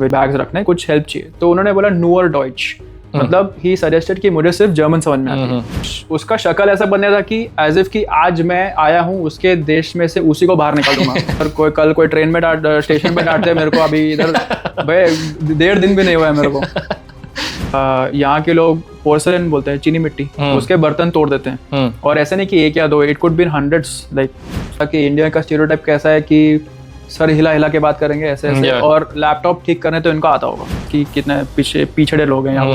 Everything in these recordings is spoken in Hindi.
बैग्स रखने, कुछ हेल्प चाहिए। तो उन्होंने बोला नूअर डॉइच, मतलब ही सजेस्टेड कि मुझे सिर्फ जर्मन समझ में आती है। उसका शक्ल ऐसा बनने था कि एज इफ कि आज मैं आया हूँ उसके देश में से, उसी को बाहर निकाल दूंगा। और कल कोई ट्रेन में स्टेशन पे डांटते मेरे को, अभी इधर भाई 1.5 दिन भी नहीं हुआ है मेरे को। यहाँ के लोग पोर्सलेन बोलते हैं, चीनी मिट्टी, उसके बर्तन तोड़ देते हैं। और ऐसे नहीं कि एक या दो, it could be hundreds. Like कि इंडिया का स्टीरियोटाइप कैसा है कि सर हिला हिला के बात करेंगे ऐसे ऐसे, और लैपटॉप ठीक करने तो इनको आता होगा कि कितने पिछड़े लोग हैं यहाँ।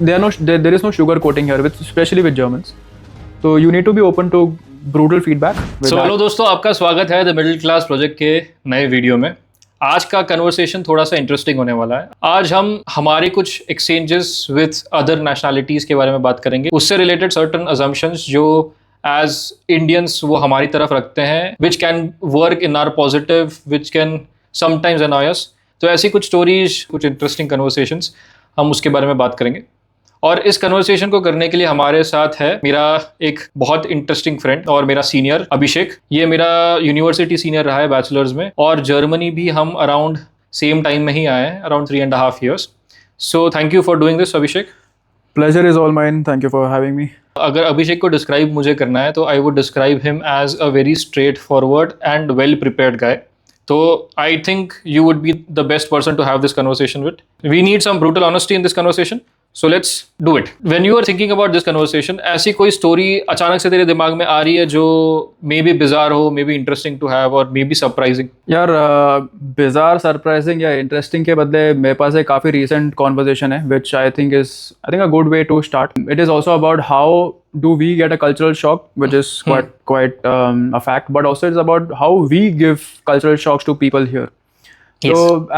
There is no sugar coating here, specially with Germans. तो you need to be open to brutal feedback. So hello दोस्तों, आपका स्वागत है द मिडिल क्लास प्रोजेक्ट के नए वीडियो में। आज का कन्वर्सेशन थोड़ा सा इंटरेस्टिंग होने वाला है। आज हम हमारे कुछ एक्सचेंजेस विद अदर नेशनैलिटीज के बारे में बात करेंगे, उससे रिलेटेड सर्टेन अजम्पशंस जो एज इंडियंस वो हमारी तरफ रखते हैं, which can work in our positive, which can sometimes annoy us. तो ऐसी कुछ स्टोरीज, कुछ इंटरेस्टिंग कन्वर्सेशंस, हम उसके बारे में बात करेंगे। और इस कन्वर्सेशन को करने के लिए हमारे साथ है मेरा एक बहुत इंटरेस्टिंग फ्रेंड और मेरा सीनियर अभिषेक। ये मेरा यूनिवर्सिटी सीनियर रहा है बैचलर्स में, और जर्मनी भी हम अराउंड सेम टाइम में ही आए हैं, around 3.5 years। So thank you for doing this Abhishek. Pleasure is all mine, thank you for having me. अगर अभिषेक को डिस्क्राइब मुझे करना है तो I would describe him as a very straightforward and well prepared guy. तो I think you would be the best person to have this conversation with. We need some brutal honesty in this conversation, so let's do it. When you are thinking about this conversation, ऐसी कोई स्टोरी अचानक से तेरे दिमाग में आ रही है जो मे बी बिजार हो, may be interesting to have, और मे बी सरप्राइजिंग? यार बिजार, सरप्राइजिंग या इंटरेस्टिंग के बदले मेरे पास एक काफ़ी रिसेंट कॉन्वर्सेशन है which I think a good way to start. It is also about how do we get a cultural shock, which is quite a fact, but also it's about how we give cultural shocks to people here. Yes. So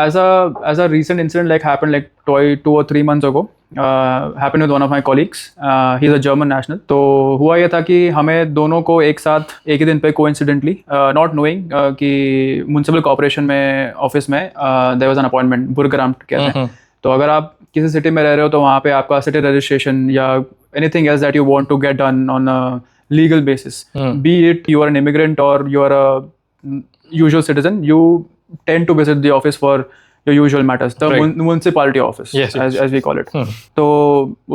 as a recent incident happened 2 or 3 months ago, happened with one of my colleagues. He's a German national. तो हुआ ये था कि हमें दोनों को एक साथ एक ही दिन पे coincidentally, not knowing कि म्युनिसिपल कॉर्पोरेशन में ऑफिस में there was an appointment, बुर्गराम कहते हैं। तो अगर आप किसी सिटी में रह रहे हो तो वहाँ पे आपका सिटी रजिस्ट्रेशन या anything else that you want to get done on a legal basis, be it you are an immigrant or you are a usual citizen, you tend to visit the office for your usual matters, the municipality office, yes, as we call it. तो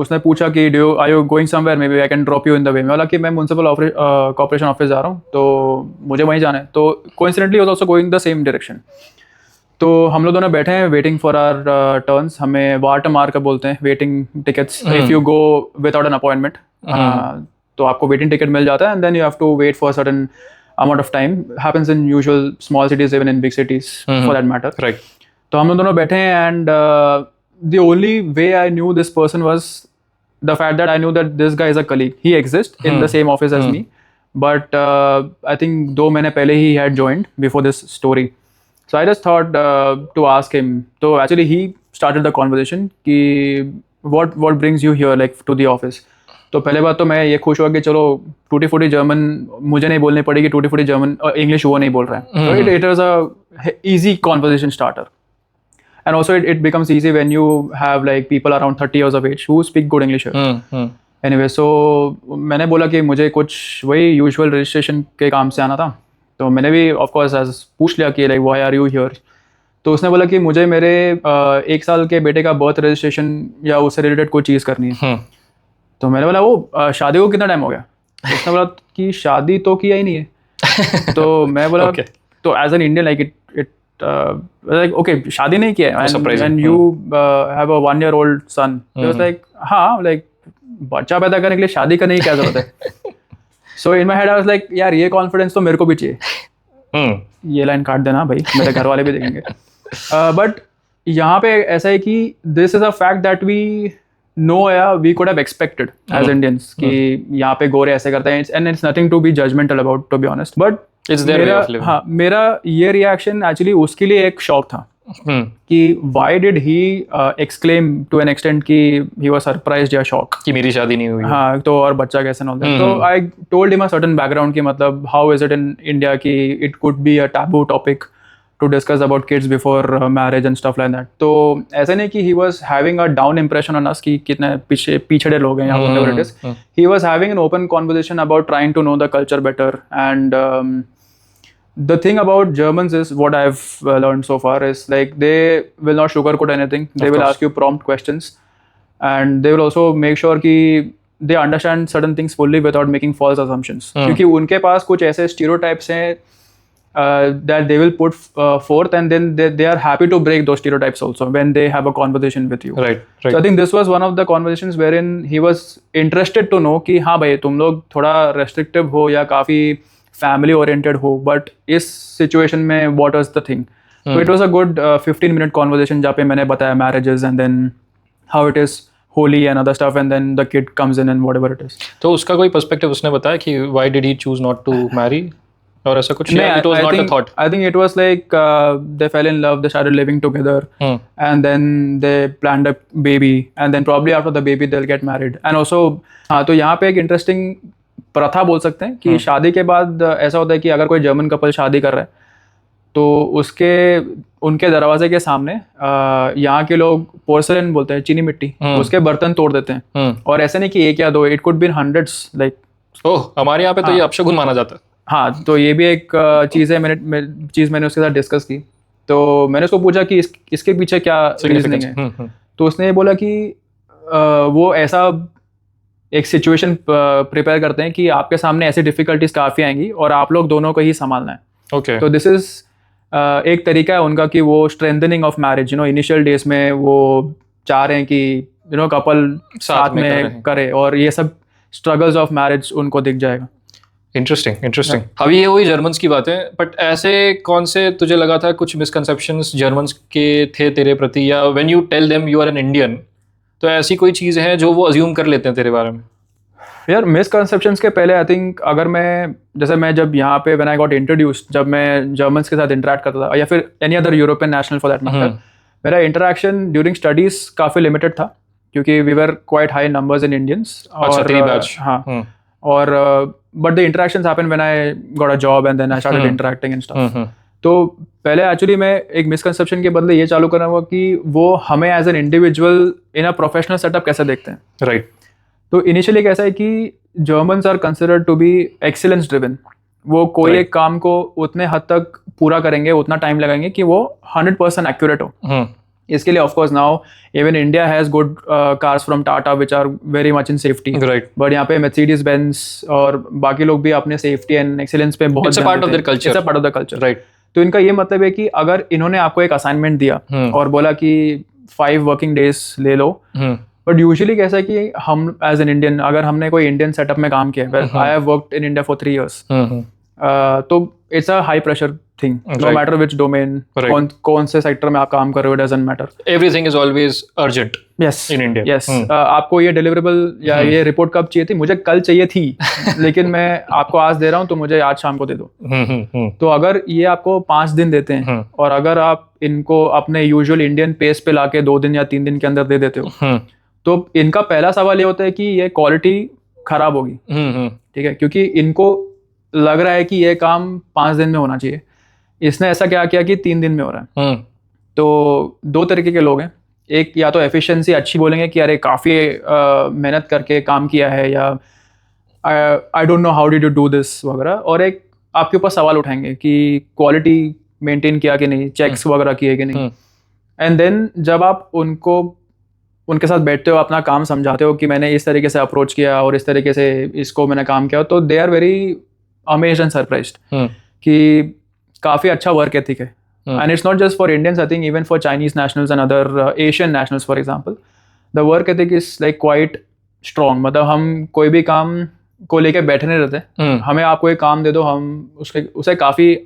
उसने पूछा कि are you going somewhere, maybe I can drop you in the way। मैं बोला कि मैं municipal corporation office जा रहा हूँ, तो मुझे वहीं जाना है। तो coincidentally was also going the same direction। तो हम लोग दोनों बैठे हैं वेटिंग फॉर आवर टर्न्स। हमें वार्ट मार्क बोलते हैं, waiting tickets. If you go without an appointment तो आपको वेटिंग टिकट मिल जाता है, and then you have to wait for certain amount of time. Happens in usual small cities, even in big cities for that matter. Right. तो हम लोग दोनों बैठे हैं, and the only way I knew this person was the fact that I knew that this guy is a colleague. He exist in the same office as me, but I think 2 महीने पहले ही had joined before this story. So I just thought to ask him. So actually he started the conversation कि what brings you here to the office. तो पहले बात तो मैं ये खुश हुआ कि चलो टूटी फूटी जर्मन मुझे नहीं बोलनी पड़ेगी, टूटी फूटी जर्मन और इंग्लिश वो नहीं बोल रहा है। So it was a easy conversation starter. And also it becomes easy when you have people around 30 years of age who speak good English here. Anyway, so मैंने बोला कि मुझे कुछ वही यूजुअल रजिस्ट्रेशन के काम से आना था। तो मैंने भी ऑफकोर्स पूछ लिया कि व्हाई आर यू हियर। तो उसने बोला कि मुझे मेरे 1 साल के बेटे का बर्थ रजिस्ट्रेशन या उससे रिलेटेड कोई चीज़ करनी है। तो मैंने बोला वो शादी को कितना टाइम हो गया? उसने बोला कि शादी तो किया ही नहीं है। तो मैं बोला तो एज एन इंडियन ओके शादी नहीं किया है, and you have a 1 year old सन। हाँ बच्चा पैदा करने के लिए शादी करने की क्या जरूरत है? So in my head I was like यार ये कॉन्फिडेंस तो मेरे को भी चाहिए। ये लाइन काट देना भाई, मेरे घर वाले भी देखेंगे। बट यहाँ पे ऐसा है कि this is a fact that we know या we could have expected as Indians कि यहाँ पे गोरे ऐसे करते हैं, and it's nothing to be judgmental about, to be honest. But मेरा ये रिएक्शन एक्चुअली उसके लिए एक शॉक था कि why did he exclaim to an extent कि he was surprised या shocked कि मेरी शादी नहीं हुई। हाँ, तो और बच्चा कैसे ना होता है। तो I told him a certain background कि मतलब how is it in India कि it could be a taboo topic to discuss about kids before marriage and stuff like that. तो ऐसा नहीं कि he was having a down impression on us कि कितने पिछड़े लोग हैं या whatever it is. He was having an open conversation about trying to know the culture better, and The thing about Germans is what I've learned so far is like they will not sugarcoat anything. They Of will course. ask you prompt questions, and they will also make sure कि they understand certain things fully without making false assumptions. क्योंकि उनके पास कुछ ऐसे stereotypes हैं that they will put forth, and then they are happy to break those stereotypes also when they have a conversation with you. Right, So I right. think this was one of the conversations wherein he was interested to know कि हाँ भाई तुम लोग थोड़ा restrictive हो या काफ़ी family oriented हो, but इस situation में what was the thing? So it was a good 15-minute conversation जहाँ पे मैंने बताया marriages and then how it is holy and other stuff, and then the kid comes in and whatever it is. तो उसका कोई पर्सपेक्टिव उसने बताया कि why did he choose not to marry और ऐसा कुछ? No, it was I not think, a thought. I think it was like they fell in love, they started living together, and then they planned a baby, and then probably after the baby they'll get married. And also, हाँ तो यहाँ पे एक interesting प्रथा बोल सकते हैं कि शादी के बाद ऐसा होता है कि अगर कोई जर्मन कपल शादी कर रहा है तो उनके दरवाजे के सामने यहाँ के लोग पोर्सलेन बोलते हैं, चीनी मिट्टी, उसके बर्तन तोड़ देते हैं. और ऐसे नहीं कि एक या दो, it could be hundreds like. Oh, हमारे यहाँ पे तो ये अपशगुन माना जाता है. हाँ, तो ये भी एक चीज़ है. मैंने उसके साथ डिस्कस की, तो मैंने उसको पूछा कि इसके पीछे क्या रीजनिंग है. तो उसने ये बोला कि वो ऐसा एक सिचुएशन प्रिपेयर करते हैं कि आपके सामने ऐसी डिफिकल्टीज काफ़ी आएंगी और आप लोग दोनों को ही संभालना है. ओके. तो दिस इज एक तरीका है उनका कि वो strengthening of marriage, initial days में वो चाह रहे हैं कि कपल साथ में करे और ये सब स्ट्रगल्स ऑफ मैरिज उनको दिख जाएगा. इंटरेस्टिंग. अभी ये वही जर्मन्स की बात है, बट ऐसे कौन से तुझे लगा था कुछ मिसकंसेप्शंस जर्मन्स के थे तेरे प्रति, या when you tell them you are an Indian, तो ऐसी कोई चीज़ है जो वो अज्यूम कर लेते हैं तेरे बारे में? यार मिसकंसेप्शंस के पहले आई थिंक अगर मैं जब यहाँ पे व्हेन आई गॉट इंट्रोड्यूस्ड, जब मैं जर्मन्स के साथ इंटरेक्ट करता था या फिर any other European national for that matter, मेरा इंटरेक्शन ड्यूरिंग स्टडीज काफ़ी लिमिटेड था क्योंकि we were quite high numbers in Indians. अच्छा, तेरी बैच. हाँ. और but the interactions happen when I got a job and then I started interacting and stuff. तो पहले एक्चुअली मैं एक मिसकंसेप्शन के बदले ये चालू करना हुआ कि वो हमें as an individual in a professional setup कैसे देखते हैं. राइट. तो इनिशियली कैसा है कि Germans are considered to be excellence driven. वो कोई एक काम को उतने हद तक पूरा करेंगे, उतना टाइम लगाएंगे कि वो 100% एक्यूरेट हो. इसके लिए of course now even India has good cars from Tata which are very much in safety. Right. But यहाँ पे मर्सिडीज बेंज और बाकी लोग भी अपने सेफ्टी एंड एक्सीलेंस पे बहुत it's a part of their culture. It's a part of the culture. Right. तो इनका ये मतलब है कि अगर इन्होंने आपको एक असाइनमेंट दिया और बोला कि 5 वर्किंग डेज ले लो, बट यूजुअली कैसा है कि हम एज एन इंडियन, अगर हमने कोई इंडियन सेटअप में काम किया है, I have worked in India for 3 years, तो it's a high pressure thing, no matter which domain, कौन से सेक्टर में आप काम कर रहे हो, doesn't matter. Everything is always urgent. Yes, in India. Yes. आपको ये डिलीवरेबल या ये रिपोर्ट कब चाहिए थी? मुझे कल चाहिए थी लेकिन मैं आपको आज दे रहा हूँ तो मुझे आज शाम को दे दो. तो अगर ये आपको 5 दिन देते हैं और अगर आप इनको अपने यूजुअल इंडियन पेस पे लाके 2 दिन या 3 दिन के अंदर दे देते हो, तो इनका पहला सवाल ये होता है कि ये क्वालिटी खराब होगी. ठीक है, क्योंकि इनको लग रहा है कि ये काम 5 दिन में होना चाहिए. इसने ऐसा क्या किया कि 3 दिन में हो रहा है. तो 2 तरीके के लोग हैं. एक या तो एफिशिएंसी अच्छी बोलेंगे कि अरे काफ़ी मेहनत करके काम किया है, या I don't know how did you do this वगैरह. और एक आपके ऊपर सवाल उठाएंगे कि क्वालिटी मेंटेन किया कि नहीं, चेक्स वगैरह किए कि नहीं. एंड देन जब आप उनके साथ बैठते हो, अपना काम समझाते हो कि मैंने इस तरीके से अप्रोच किया और इस तरीके से इसको मैंने काम किया, तो they are very amazed and surprised कि काफ़ी अच्छा वर्क एथिक है. And it's not just for Indians, I think even for Chinese nationals and other Asian nationals for example, the work ethic is like quite strong. मतलब हम कोई भी काम को लेके बैठे नहीं रहते. हमें आप कोई काम दे दो, हम उसे काफ़ी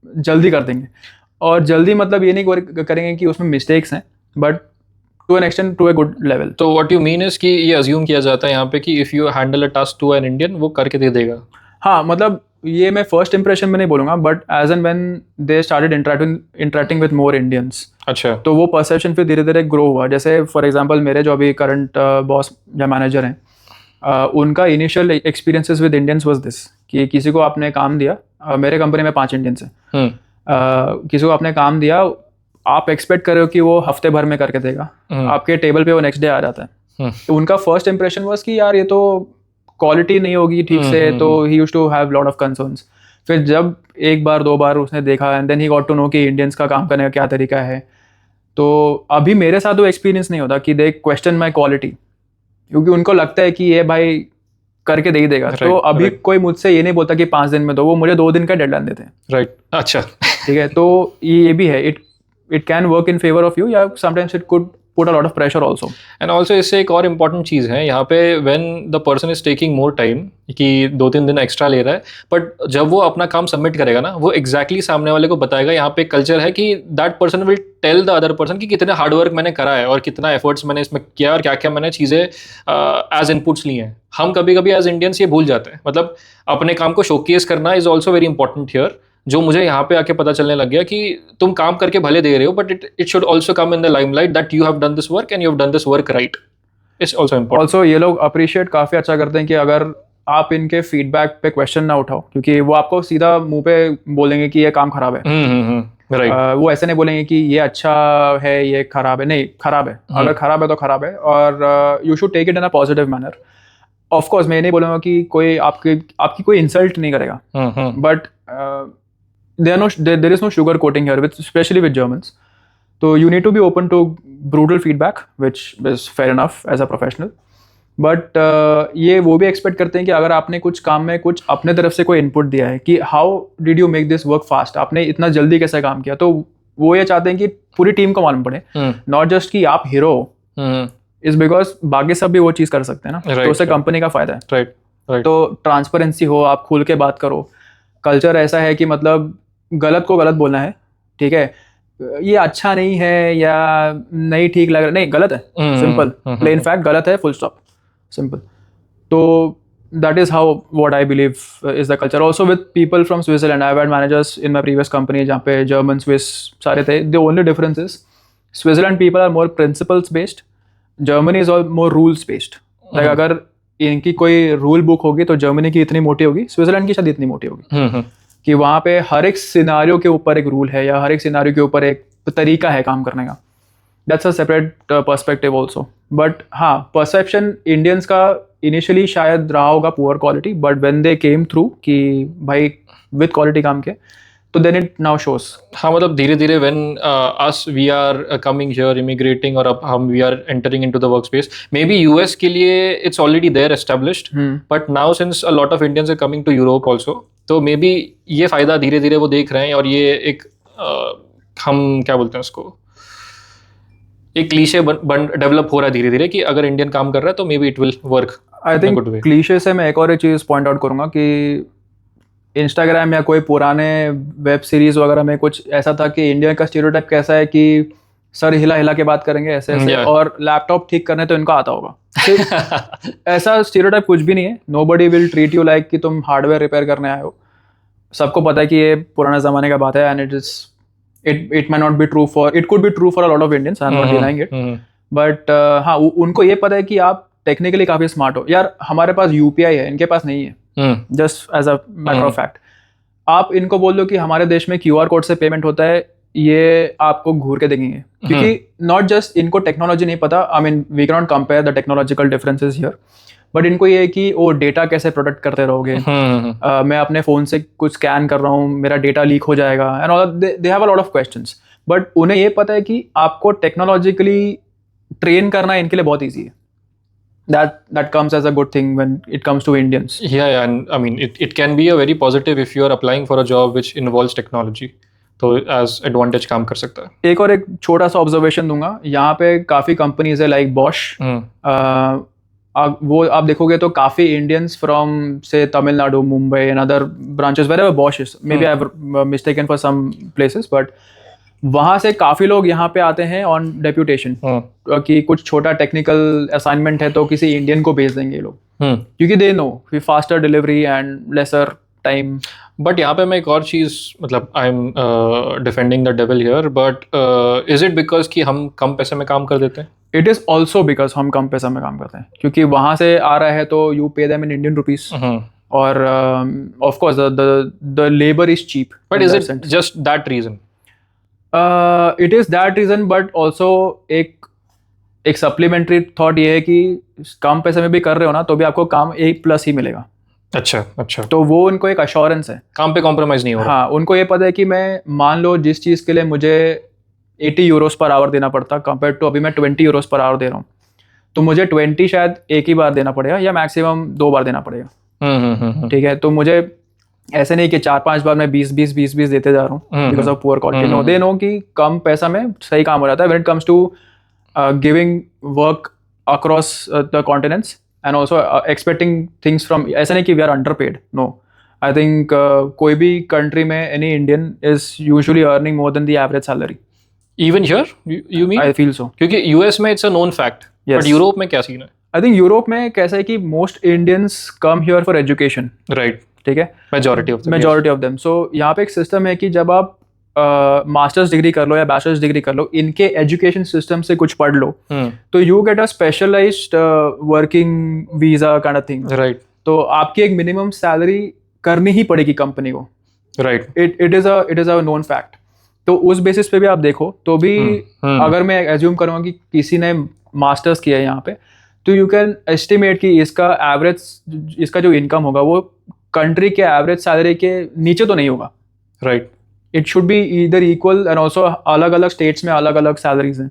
जल्दी कर देंगे. और जल्दी मतलब ये नहीं करेंगे कि उसमें मिस्टेक्स हैं, but to an extent to a good level. तो व्हाट यू मीन इज कि ये अज्यूम किया जाता है यहाँ पे कि if you handle a task to an Indian, वो करके दे देगा. हाँ, मतलब ये मैं फर्स्ट इंप्रेशन में नहीं बोलूँगा, but as and when they started interacting with more Indians, अच्छा, तो वो परसेप्शन फिर धीरे धीरे ग्रो हुआ. जैसे फॉर एग्जांपल मेरे जो अभी करंट बॉस या मैनेजर हैं, उनका initial experiences with Indians was this कि किसी को आपने काम दिया, मेरे कंपनी में 5 इंडियंस हैं, किसी को आपने काम दिया, आप एक्सपेक्ट कर रहे हो कि वो हफ्ते भर में करके देगा, आपके टेबल पे वो नेक्स्ट डे आ जाता है. तो उनका फर्स्ट इंप्रेशन वाज कि यार ये तो क्वालिटी नहीं होगी ठीक से, तो he used to have lot of concerns. फिर जब एक बार दो बार उसने देखा and then he got to know कि इंडियंस का काम करने का क्या तरीका है, तो अभी मेरे साथ वो एक्सपीरियंस नहीं होता कि दे क्वेश्चन माई क्वालिटी, क्योंकि उनको लगता है कि ये भाई करके दे ही देगा। Right, तो अभी right. कोई मुझसे ये नहीं बोलता कि 5 दिन में दो, वो मुझे 2 दिन का डेडलाइन देते हैं। राइट, अच्छा। ठीक है, तो ये भी है, it can work in favour of you, या sometimes it could put a lot of pressure also. And also इससे एक और इम्पॉर्टेंट चीज़ है यहाँ पे, when the person is taking more time, कि 2-3 दिन एक्स्ट्रा ले रहा है, बट जब वो अपना काम सबमिट करेगा ना, वो एग्जैक्टली सामने वाले को बताएगा। यहाँ पे कल्चर है कि that person will tell the other person कि कितने हार्डवर्क मैंने करा है और कितना एफर्ट्स मैंने इसमें किया और क्या क्या मैंने चीज़ें एज इनपुट्स ली हैं। हम कभी कभी एज इंडियंस ये भूल जाते हैं, मतलब अपने काम को शोकेस करना is also very important here, जो मुझे यहाँ पे आके पता चलने लग गया कि तुम काम करके भले दे रहे हो, but it should also come in the limelight that you have done this work and you have done this work right. It's also important. Also ये लोग अप्रिशिएट काफ़ी अच्छा करते हैं कि अगर आप इनके फीडबैक पे क्वेश्चन ना उठाओ, क्योंकि वो आपको सीधा मुंह पे बोलेंगे कि ये काम खराब है। राइट। वो ऐसे नहीं बोलेंगे कि ये अच्छा है ये खराब है, नहीं, खराब है, अगर खराब है तो खराब है, और you should take it in a positive manner. Of course मैं नहीं बोलूँगा कि कोई आपकी कोई इंसल्ट नहीं करेगा, but there is no sugar coating here, especially with Germans. So you need to be open to brutal feedback, which is fair enough as a professional. But ये वो भी एक्सपेक्ट करते हैं कि अगर आपने कुछ काम में कुछ अपने तरफ से कोई इनपुट दिया है कि how did you make this work fast, आपने इतना जल्दी कैसे काम किया, तो वो ये चाहते हैं कि पूरी टीम को मालूम पड़े, नॉट जस्ट कि आप हीरो, इज बिकॉज बाकी सब भी वो चीज़ कर सकते हैं ना, तो उससे कंपनी का फायदा है। राइट। तो ट्रांसपेरेंसी हो, आप खुल के बात करो। कल्चर ऐसा है कि मतलब गलत को गलत बोलना है, ठीक है, ये अच्छा नहीं है या नहीं ठीक लग रहा, नहीं, गलत है, सिंपल, प्लेन फैक्ट, गलत है, फुल स्टॉप, सिंपल। तो that is how what I believe is the culture. Also with people from Switzerland, I have had managers in my previous company जहाँ पे जर्मन स्विस सारे थे। The only difference is Switzerland people are more principles based, Germany is all more rules based. Like अगर इनकी कोई रूल बुक होगी तो जर्मनी की इतनी मोटी होगी, स्विट्जरलैंड की शायद इतनी मोटी होगी, कि वहाँ पे हर एक सिनारियो के ऊपर एक रूल है या हर एक सिनारियो के ऊपर एक तरीका है काम करने का। That's a separate perspective also. But हाँ, परसेप्शन इंडियंस का इनिशियली शायद रहा होगा poor quality, but when they came through कि भाई विद क्वालिटी काम के, तो देन इट नाउ शोज। हाँ, मतलब धीरे धीरे when as we are coming here, immigrating, और अब हम we are entering into the work space, may be US के लिए it's already there established, but now since a lot of Indians are coming to Europe also, तो मे बी ये फायदा धीरे धीरे वो देख रहे हैं, और ये एक हम क्या बोलते हैं उसको, एक क्लीशे डेवलप हो रहा है धीरे धीरे कि अगर इंडियन काम कर रहा है तो may be it will work. I think cliché से मैं एक और चीज़ पॉइंट आउट करूँगा कि इंस्टाग्राम या कोई पुराने वेब सीरीज वगैरह में कुछ ऐसा था कि इंडिया का स्टीरियोटाइप कैसा है कि सर हिला हिला के बात करेंगे ऐसे ऐसे, और लैपटॉप ठीक करने तो इनको आता होगा। ऐसा स्टीरियोटाइप कुछ भी नहीं है। Nobody will treat you like कि तुम हार्डवेयर रिपेयर करने आए हो। सबको पता है कि ये पुराने ज़माने का बात है, and it may not be true for, it could be true for a lot of Indians, I'm not denying it, but हाँ, उनको ये पता है कि आप टेक्निकली काफ़ी स्मार्ट हो। यार हमारे पास UPI है, इनके पास नहीं है, just as a matter of fact. आप इनको बोल दो कि हमारे देश में QR कोड से पेमेंट होता है, ये आपको घूर के देखेंगे, क्योंकि नॉट जस्ट इनको टेक्नोलॉजी नहीं पता, I mean we can not compare the technological differences here, but इनको ये है कि वो डेटा कैसे प्रोटेक्ट करते रहोगे, मैं अपने फ़ोन से कुछ स्कैन कर रहा हूँ, मेरा डेटा लीक हो जाएगा, and all they have a lot of questions, but उन्हें ये पता है कि आपको टेक्नोलॉजिकली ट्रेन करना इनके लिए बहुत ईजी है। That comes as a good thing when it comes to Indians. Yeah, and I mean it can be a very positive if you are applying for a job which involves technology. तो as advantage काम कर सकता है। एक और एक छोटा सा ऑब्जर्वेशन दूंगा, यहाँ पे काफ़ी कंपनीज है लाइक बॉश, वो आप देखोगे तो काफ़ी इंडियंस फ्रॉम से Tamil Nadu, Mumbai and other branches where Bosch is, may be I have mistaken for some places, but वहाँ से काफ़ी लोग यहाँ पे आते हैं ऑन डेप्यूटेशन, कि कुछ छोटा टेक्निकल असाइनमेंट है तो किसी इंडियन को भेज देंगे ये लोग, क्योंकि they know faster delivery and lesser time. But यहाँ पे मैं एक और चीज़, मतलब I am defending the devil here, but is it because कि हम कम पैसे में काम कर देते हैं? इट इज़ ऑल्सो बिकॉज हम कम पैसा में काम करते हैं, क्योंकि वहाँ से आ रहा है तो you pay them in Indian rupees, और of course the labour is cheap. But is it just that reason? It is that reason, but also एक सप्लीमेंट्री थॉट ये है कि कम पैसे में भी कर रहे हो ना तो भी आपको काम A+ ही मिलेगा। अच्छा अच्छा, तो वो उनको एक अश्योरेंस है। काम पे कॉम्प्रोमाइज नहीं हो रहा। हाँ, उनको ये पता है कि मैं मान लो जिस चीज़ के लिए मुझे 80 यूरोस पर आवर देना पड़ता कंपेयर टू अभी मैं 20 यूरोस पर आवर दे रहा हूँ, तो मुझे 20 शायद एक ही बार देना पड़ेगा या मैक्सिमम 2 बार देना पड़ेगा। ठीक है, तो मुझे ऐसे नहीं कि 4-5 बार मैं 20 देते जा रहा हूँ because of poor quality. No, they know कि कम पैसा में सही काम हो जाता है when it comes to giving work across the continents and also expecting things from. ऐसा नहीं कि we are under paid, no. I think कोई भी कंट्री में any Indian is usually earning more than the average salary. Even here you mean? I feel so, क्योंकि यूएस में it's a known fact, Yes. But Europe में क्या सीन है? आई थिंक यूरोप में कैसा है कि most Indians come here for education. Right, ठीक है, majority of majority of them. So यहाँ पे एक सिस्टम है कि जब आप मास्टर्स डिग्री कर लो या बैचलर्स डिग्री कर लो, इनके एजुकेशन सिस्टम से कुछ पढ़ लो, तो you get a specialised working visa kind of thing. Right तो आपकी एक मिनिमम सैलरी करनी ही पड़ेगी कंपनी को। Right. It is a known fact. तो उस बेसिस पे भी आप देखो तो भी अगर मैं एज्यूम करूँगा कि किसी ने मास्टर्स किया है यहाँ पे, तो यू कैन एस्टिमेट कि इसका एवरेज, इसका जो इनकम होगा वो कंट्री के एवरेज सैलरी के नीचे तो नहीं होगा। Right, it should be either equal and also अलग अलग स्टेट्स में अलग अलग सैलरीज हैं,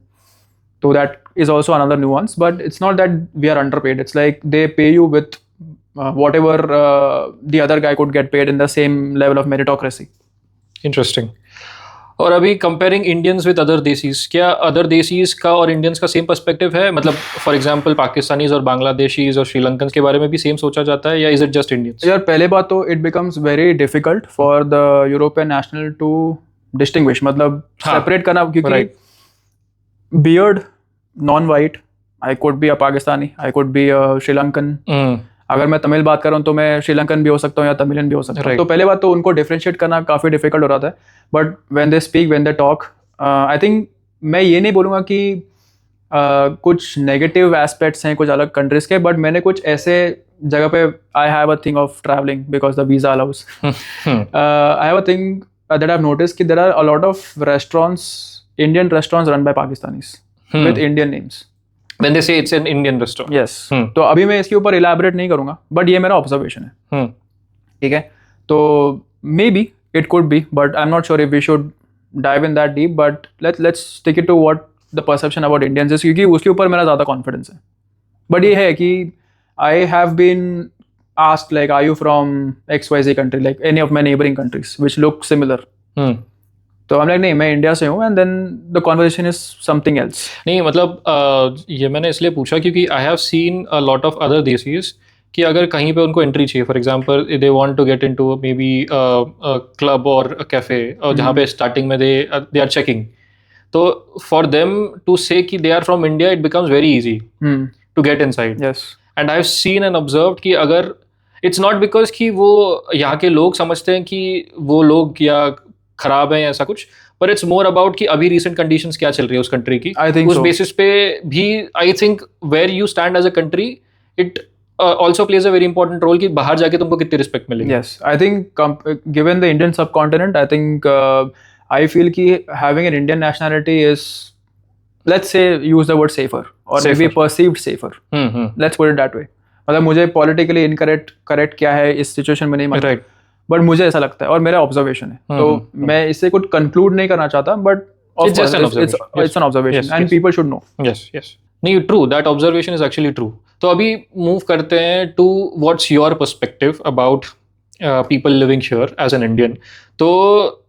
तो that is also another nuance. But it's not that we are under paid, it's like they pay you with whatever the other guy could get paid in the same level of meritocracy. Interesting. और अभी comparing Indians with other desis, क्या अदर देसीज का और इंडियंस का सेम पर्सपेक्टिव है? मतलब फॉर एग्जांपल पाकिस्तानीज और बांग्लादेशीज और श्रीलंकन के बारे में भी सेम सोचा जाता है, या इज इट जस्ट इंडियंस? यार पहले बात तो it becomes very difficult for the European national to distinguish, मतलब हाँ, सेपरेट करना, क्योंकि right. Beard non white, I could be a Pakistani, I could be a Sri Lankan. अगर मैं तमिल बात कर रहा हूँ तो मैं श्रीलंकन भी हो सकता हूँ या तमिलियन भी हो सकता हूँ। Right. तो पहले बात तो उनको डिफरेंशिएट करना काफ़ी डिफिकल्ट हो रहा था। But when they speak, when they talk, I think मैं ये नहीं बोलूँगा कि कुछ नेगेटिव एस्पेक्ट्स हैं कुछ अलग कंट्रीज़ के, बट मैंने कुछ ऐसे जगह पे I have a thing of travelling because the visa allows, I have a thing that I have notice कि there are a lot of restaurants, Indian restaurants run by Pakistanis with Indian names. When they say it's an Indian restaurant. Yes, तो अभी मैं इसके ऊपर इलैबोरेट नहीं करूंगा, बट ये मेरा ऑब्जर्वेशन है। ठीक है, तो may be it could be, but I am not sure if we should dive in that deep, but let's take it to what the perception about Indians is, क्योंकि उसके ऊपर मेरा ज़्यादा कॉन्फिडेंस है। बट ये है कि I have been asked like are you from XYZ country, like any of my neighbouring countries which look similar, तो हम लाइक नहीं, मैं इंडिया से हूँ, and then the conversation is something else. नहीं मतलब ये मैंने इसलिए पूछा क्योंकि I have seen a lot of other desis कि अगर कहीं पे उनको एंट्री चाहिए, for example they want to get into may be club और कैफे, और जहाँ पे स्टार्टिंग में दे आर चेकिंग, तो फॉर देम टू से कि they are from India it becomes very easy to get inside. Yes, and I have seen and observed कि अगर इट्स नॉट बिकॉज कि वो यहाँ के लोग समझते हैं कि वो लोग या खराब है या ऐसा कुछ, पर इट्स मोर अबाउट कि अभी रिसेंट कंडीशंस क्या चल रही है उस कंट्री की, I think उस so. बेसिस पे भी I think where you stand as a country it also plays a very important role कि बाहर जाके तुमको कितनी रिस्पेक्ट मिलेगी। Yes, I think given the Indian subcontinent, I think I feel कि having an Indian nationality is, let's say, use the word safer or maybe Safer. perceived safer. Let's put it that way. मतलब मुझे politically correct क्या है इस situation में नहीं मालूम, राइट, बट मुझे ऐसा लगता है और मेरा ऑब्जर्वेशन है। तो मैं इससे कुछ कंक्लूड नहीं करना चाहता, but It's just an observation. it's an observation Yes, and yes. people should know. Yes yes, नहीं true, that observation is actually true. तो अभी मूव करते हैं to what's your perspective about people living here as an Indian. तो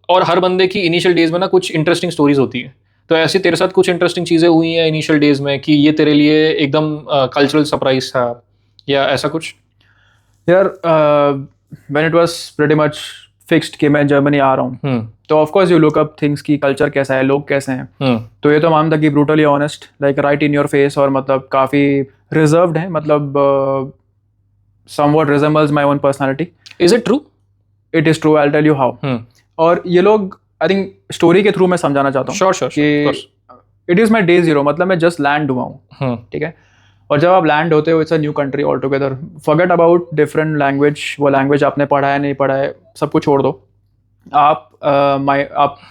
और हर बंदे की इनिशियल डेज में ना कुछ इंटरेस्टिंग स्टोरीज होती हैं, तो ऐसे तेरे साथ कुछ इंटरेस्टिंग चीज़ें हुई हैं इनिशियल डेज में कि ये तेरे लिए एकदम कल्चरल सरप्राइज था या ऐसा कुछ? यार when it was pretty much fixed कि मैं जर्मनी आ रहा हूँ, तो of course you look up things की कल्चर कैसा है, लोग कैसे हैं। तो ये तो मालूम था कि brutally honest, like right in your face, और मतलब काफ़ी रिजर्व्ड है, मतलब somewhat resembles my own personality. Is it true? It is true, I will tell you how. और ये लोग आई थिंक स्टोरी के थ्रू मैं समझाना चाहता हूँ श्योर कि it is my day zero, मतलब मैं जस्ट लैंड हुआ हूँ, ठीक है। और जब आप लैंड होते हो, it's a new country all together, forget about different language, वो लैंग्वेज आपने पढ़ा है नहीं पढ़ा है, सब कुछ छोड़ दो। आप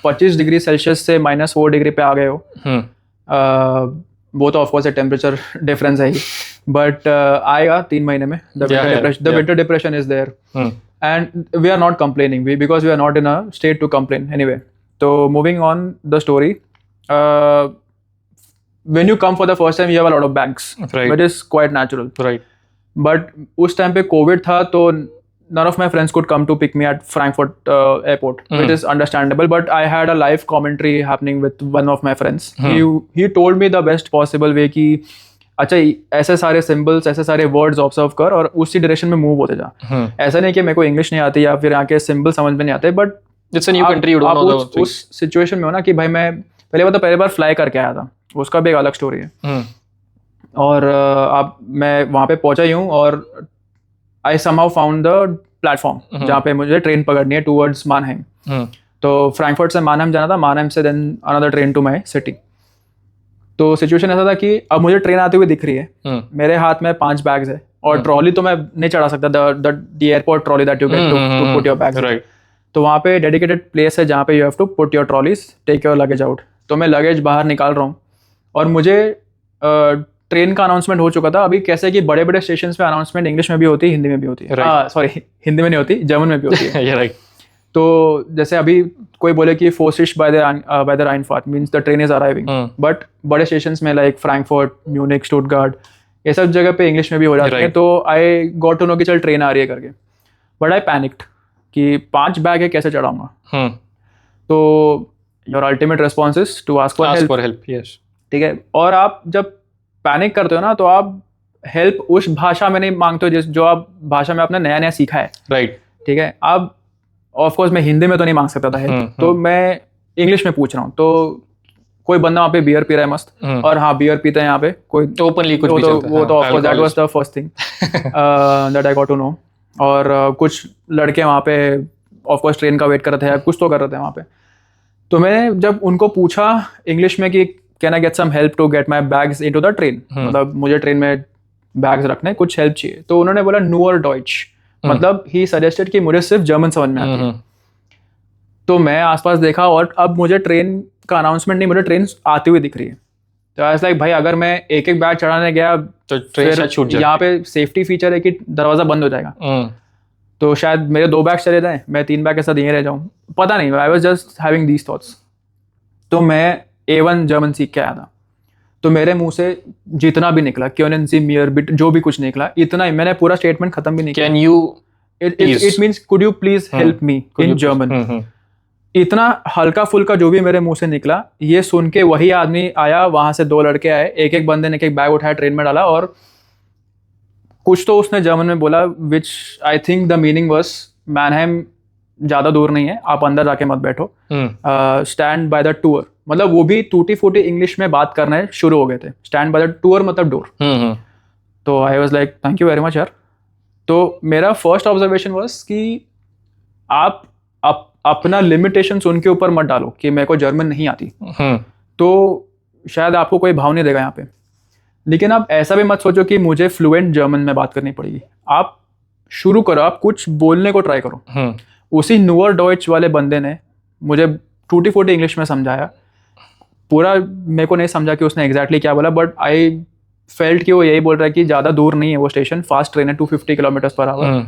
25 डिग्री सेल्सियस से -4 डिग्री पे आ गए हो, वो तो ऑफकोर्स टेम्परेचर डिफरेंस है ही, बट आएगा 3 महीने में. The winter depression is there and we are not complaining because we are not in a state to complain anyway. तो moving on the story, when you come for the first time you have a lot of bags, Right. which is quite natural. Right. But उस टाइम पे कोविड था तो none of my friends could come to pick me at Frankfurt airport, which is understandable. But I had a live commentary happening with one of my friends. He told me the best possible way कि अच्छा ऐसे सारे सिंबल्स, ऐसे सारे वर्ड्स ऑब्जर्व कर और उसी डायरेक्शन में मूव होते जा. ऐसा नहीं कि मेरे को इंग्लिश नहीं आती या फिर यहाँ के सिंबल समझ में नहीं आते, but it's a new country, you don't know the उस सिचुएशन में हो ना कि भाई मैं पहले बार फ्लाई करके आया था, उसका भी एक अलग स्टोरी है. और अब मैं वहाँ पे पहुंचा ही हूँ और I somehow found the platform जहाँ पे मुझे ट्रेन पकड़नी है टूवर्ड्स मानहेम. तो फ्रैंकफर्ट से मानहेम जाना था, मानहेम से then another train to my city. तो सिचुएशन ऐसा था कि अब मुझे ट्रेन आती हुई दिख रही है, मेरे हाथ में 5 बैग्स है और ट्रॉली तो मैं नहीं चढ़ा सकता, the airport trolley that you get to put your bags. तो वहाँ पे डेडिकेटेड प्लेस है जहाँ पे you have to put your trolleys, take your luggage out. तो मैं लगेज बाहर निकाल रहा हूँ और मुझे ट्रेन का अनाउंसमेंट हो चुका था. अभी कैसे कि बड़े बड़े स्टेशन पे अनाउंसमेंट इंग्लिश में भी होती है, हिंदी में भी होती है. सॉरी, हिंदी में नहीं होती, जर्मन में भी होती है. राइट. तो जैसे अभी कोई बोले कि फोर्सिश बाय द राइनफार्ट means the train is arriving, but बड़े स्टेशंस में लाइक फ्रैंकफर्ट, म्यूनिक, स्टुटगार्ट, ये सब जगह पे इंग्लिश में भी हो जाते हैं. तो आई गॉट टू नो कि चल ट्रेन आ रही है करके, बट आई पैनिक्ड कि 5 बैग है, कैसे चढ़ाऊंगा. तो your ultimate response is to ask for help. Yes, ठीक है. और आप जब पैनिक करते हो ना तो आप हेल्प उस भाषा में नहीं मांगते हो जो आप भाषा में आपने नया सीखा है. राइट. ठीक है. अब ऑफ कोर्स मैं हिंदी में तो नहीं मांग सकता था हेल्प, तो मैं इंग्लिश में पूछ रहा हूँ. तो कोई बंदा वहाँ पे बियर पी रहा है मस्त, और हाँ बियर पीते हैं यहाँ पे कोई ओपनली कुछ भी चलता है. वो तो of course that was the first thing that I got to know. और कुछ लड़के वहाँ पे ऑफ कोर्स ट्रेन का वेट कर रहे थे, कुछ तो कर रहे थे वहाँ पे. तो मैंने जब उनको पूछा इंग्लिश में कि can I get some help to get my bags into the train, मतलब मुझे ट्रेन में बैग्स रखने, कुछ हेल्प चाहिए. तो उन्होंने बोला नुअर डॉइच, मतलब ही सजेस्टेड कि मुझे सिर्फ जर्मन समझ में आती है. तो मैं आसपास देखा और अब मुझे ट्रेन का अनाउंसमेंट नहीं, मुझे ट्रेन आती हुई दिख रही है. तो ऐसा लाइक भाई अगर मैं एक एक बैग चढ़ाने गया तो ट्रेन छूट जाएगी. यहाँ पे सेफ्टी फीचर है कि दरवाजा बंद हो जाएगा, तो शायद मेरे 2 बैग चले जाएं, मैं 3 बैग के साथ यहीं रह जाऊँ, पता नहीं. I was just having these thoughts. तो मैं A1 जर्मन सीख के आया था, तो मेरे मुंह से जितना भी निकला, क्यों सी मियर बिट जो भी कुछ निकला, इतना ही. मैंने पूरा स्टेटमेंट खत्म भी नहीं किया. Can you it means could you please help me in German. इतना हल्का फुल्का जो भी मेरे मुंह से निकला, ये सुन के वही आदमी आया, वहां से 2 लड़के आए, एक बंदे ने एक बैग उठाया, ट्रेन में डाला और कुछ तो उसने जर्मन में बोला, which I think the meaning was Mannheim ज़्यादा दूर नहीं है, आप अंदर जाके मत बैठो, स्टैंड बाय द टूर. मतलब वो भी टूटी फूटी इंग्लिश में बात करने शुरू हो गए थे. स्टैंड बाय द टूर मतलब डोर. तो I was like thank you very much यार. तो मेरा फर्स्ट ऑब्जर्वेशन वॉज कि आप अपना लिमिटेशंस उनके ऊपर मत डालो कि मेरे को जर्मन नहीं आती, तो शायद आपको कोई भाव नहीं देगा यहाँ पे. लेकिन आप ऐसा भी मत सोचो कि मुझे फ्लुएंट जर्मन में बात करनी पड़ेगी. आप शुरू करो, आप कुछ बोलने को ट्राई करो. उसी नुअर डॉइच वाले बंदे ने मुझे टूटी फूटी इंग्लिश में समझाया. पूरा मेरे को नहीं समझा कि उसने एग्जैक्टली क्या बोला, बट आई फेल्ट कि वो यही बोल रहा है कि ज़्यादा दूर नहीं है वो स्टेशन, फास्ट ट्रेन है 250 km/h,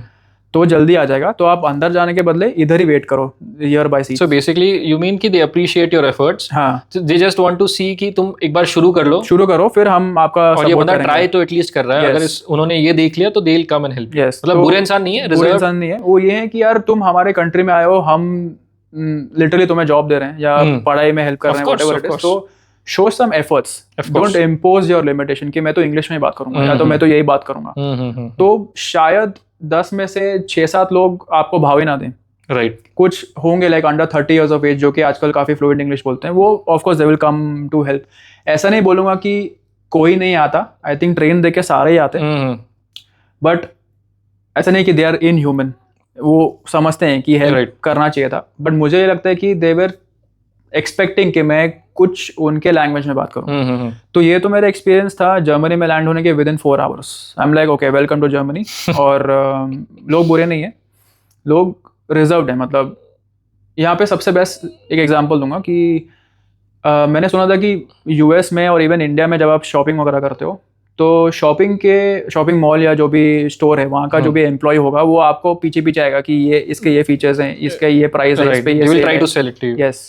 तो जल्दी आ जाएगा. तो आप अंदर जाने के बदले इधर ही वेट करो here bye seat. So basically you mean कि दे अप्रिशिएट योर एफर्ट्स. हाँ, दे जस्ट वांट टू सी कि तुम एक बार शुरू करो, फिर हम आपका और ये बंदा ट्राई तो एटलीस्ट कर रहा है. अगर उन्होंने ये देख लिया तो they will come and help. मतलब बुरे इंसान नहीं है, बुरे इंसान नहीं है. वो ये है कि यार तुम हमारे कंट्री में आए हो, हम लिटरली तुम्हें जॉब दे रहे हैं या पढ़ाई में हेल्प कर रहे हैं, व्हाटएवर इट इज. तो show some efforts, don't impose your limitation कि मैं तो इंग्लिश में बात करूंगा या तो मैं तो यही बात करूंगा. तो शायद 10 में से 6-7 लोग आपको भाव ही ना दें. राइट. कुछ होंगे like under 30 years of age जो कि आजकल काफी फ्लुएंट इंग्लिश बोलते हैं, वो of course they will come to help. ऐसा नहीं बोलूंगा कि कोई नहीं आता, आई थिंक ट्रेन देख के सारे ही आते हैं, बट ऐसा नहीं कि दे आर इनह्यूमन. वो समझते हैं कि हेल्प करना चाहिए था, बट मुझे ये लगता है कि दे वर एक्सपेक्टिंग कि मैं कुछ उनके लैंग्वेज में बात करूं. तो ये तो मेरा एक्सपीरियंस था जर्मनी में लैंड होने के within 4 hours. I am like okay, welcome to Germany. और लोग बुरे नहीं है, लोग रिजर्व्ड है. मतलब यहाँ पे सबसे बेस्ट एक एग्जांपल दूंगा कि मैंने सुना था कि यूएस में और इवन इंडिया में जब आप शॉपिंग वगैरह करते हो तो शॉपिंग मॉल या जो भी स्टोर है वहाँ का जो भी एम्प्लॉय होगा वो आपको पीछे पीछे आएगा कि ये इसके ये फीचर्स हैं, इसके ये प्राइस है, इस पे ये they will sale try है. to sell it to you. Yes,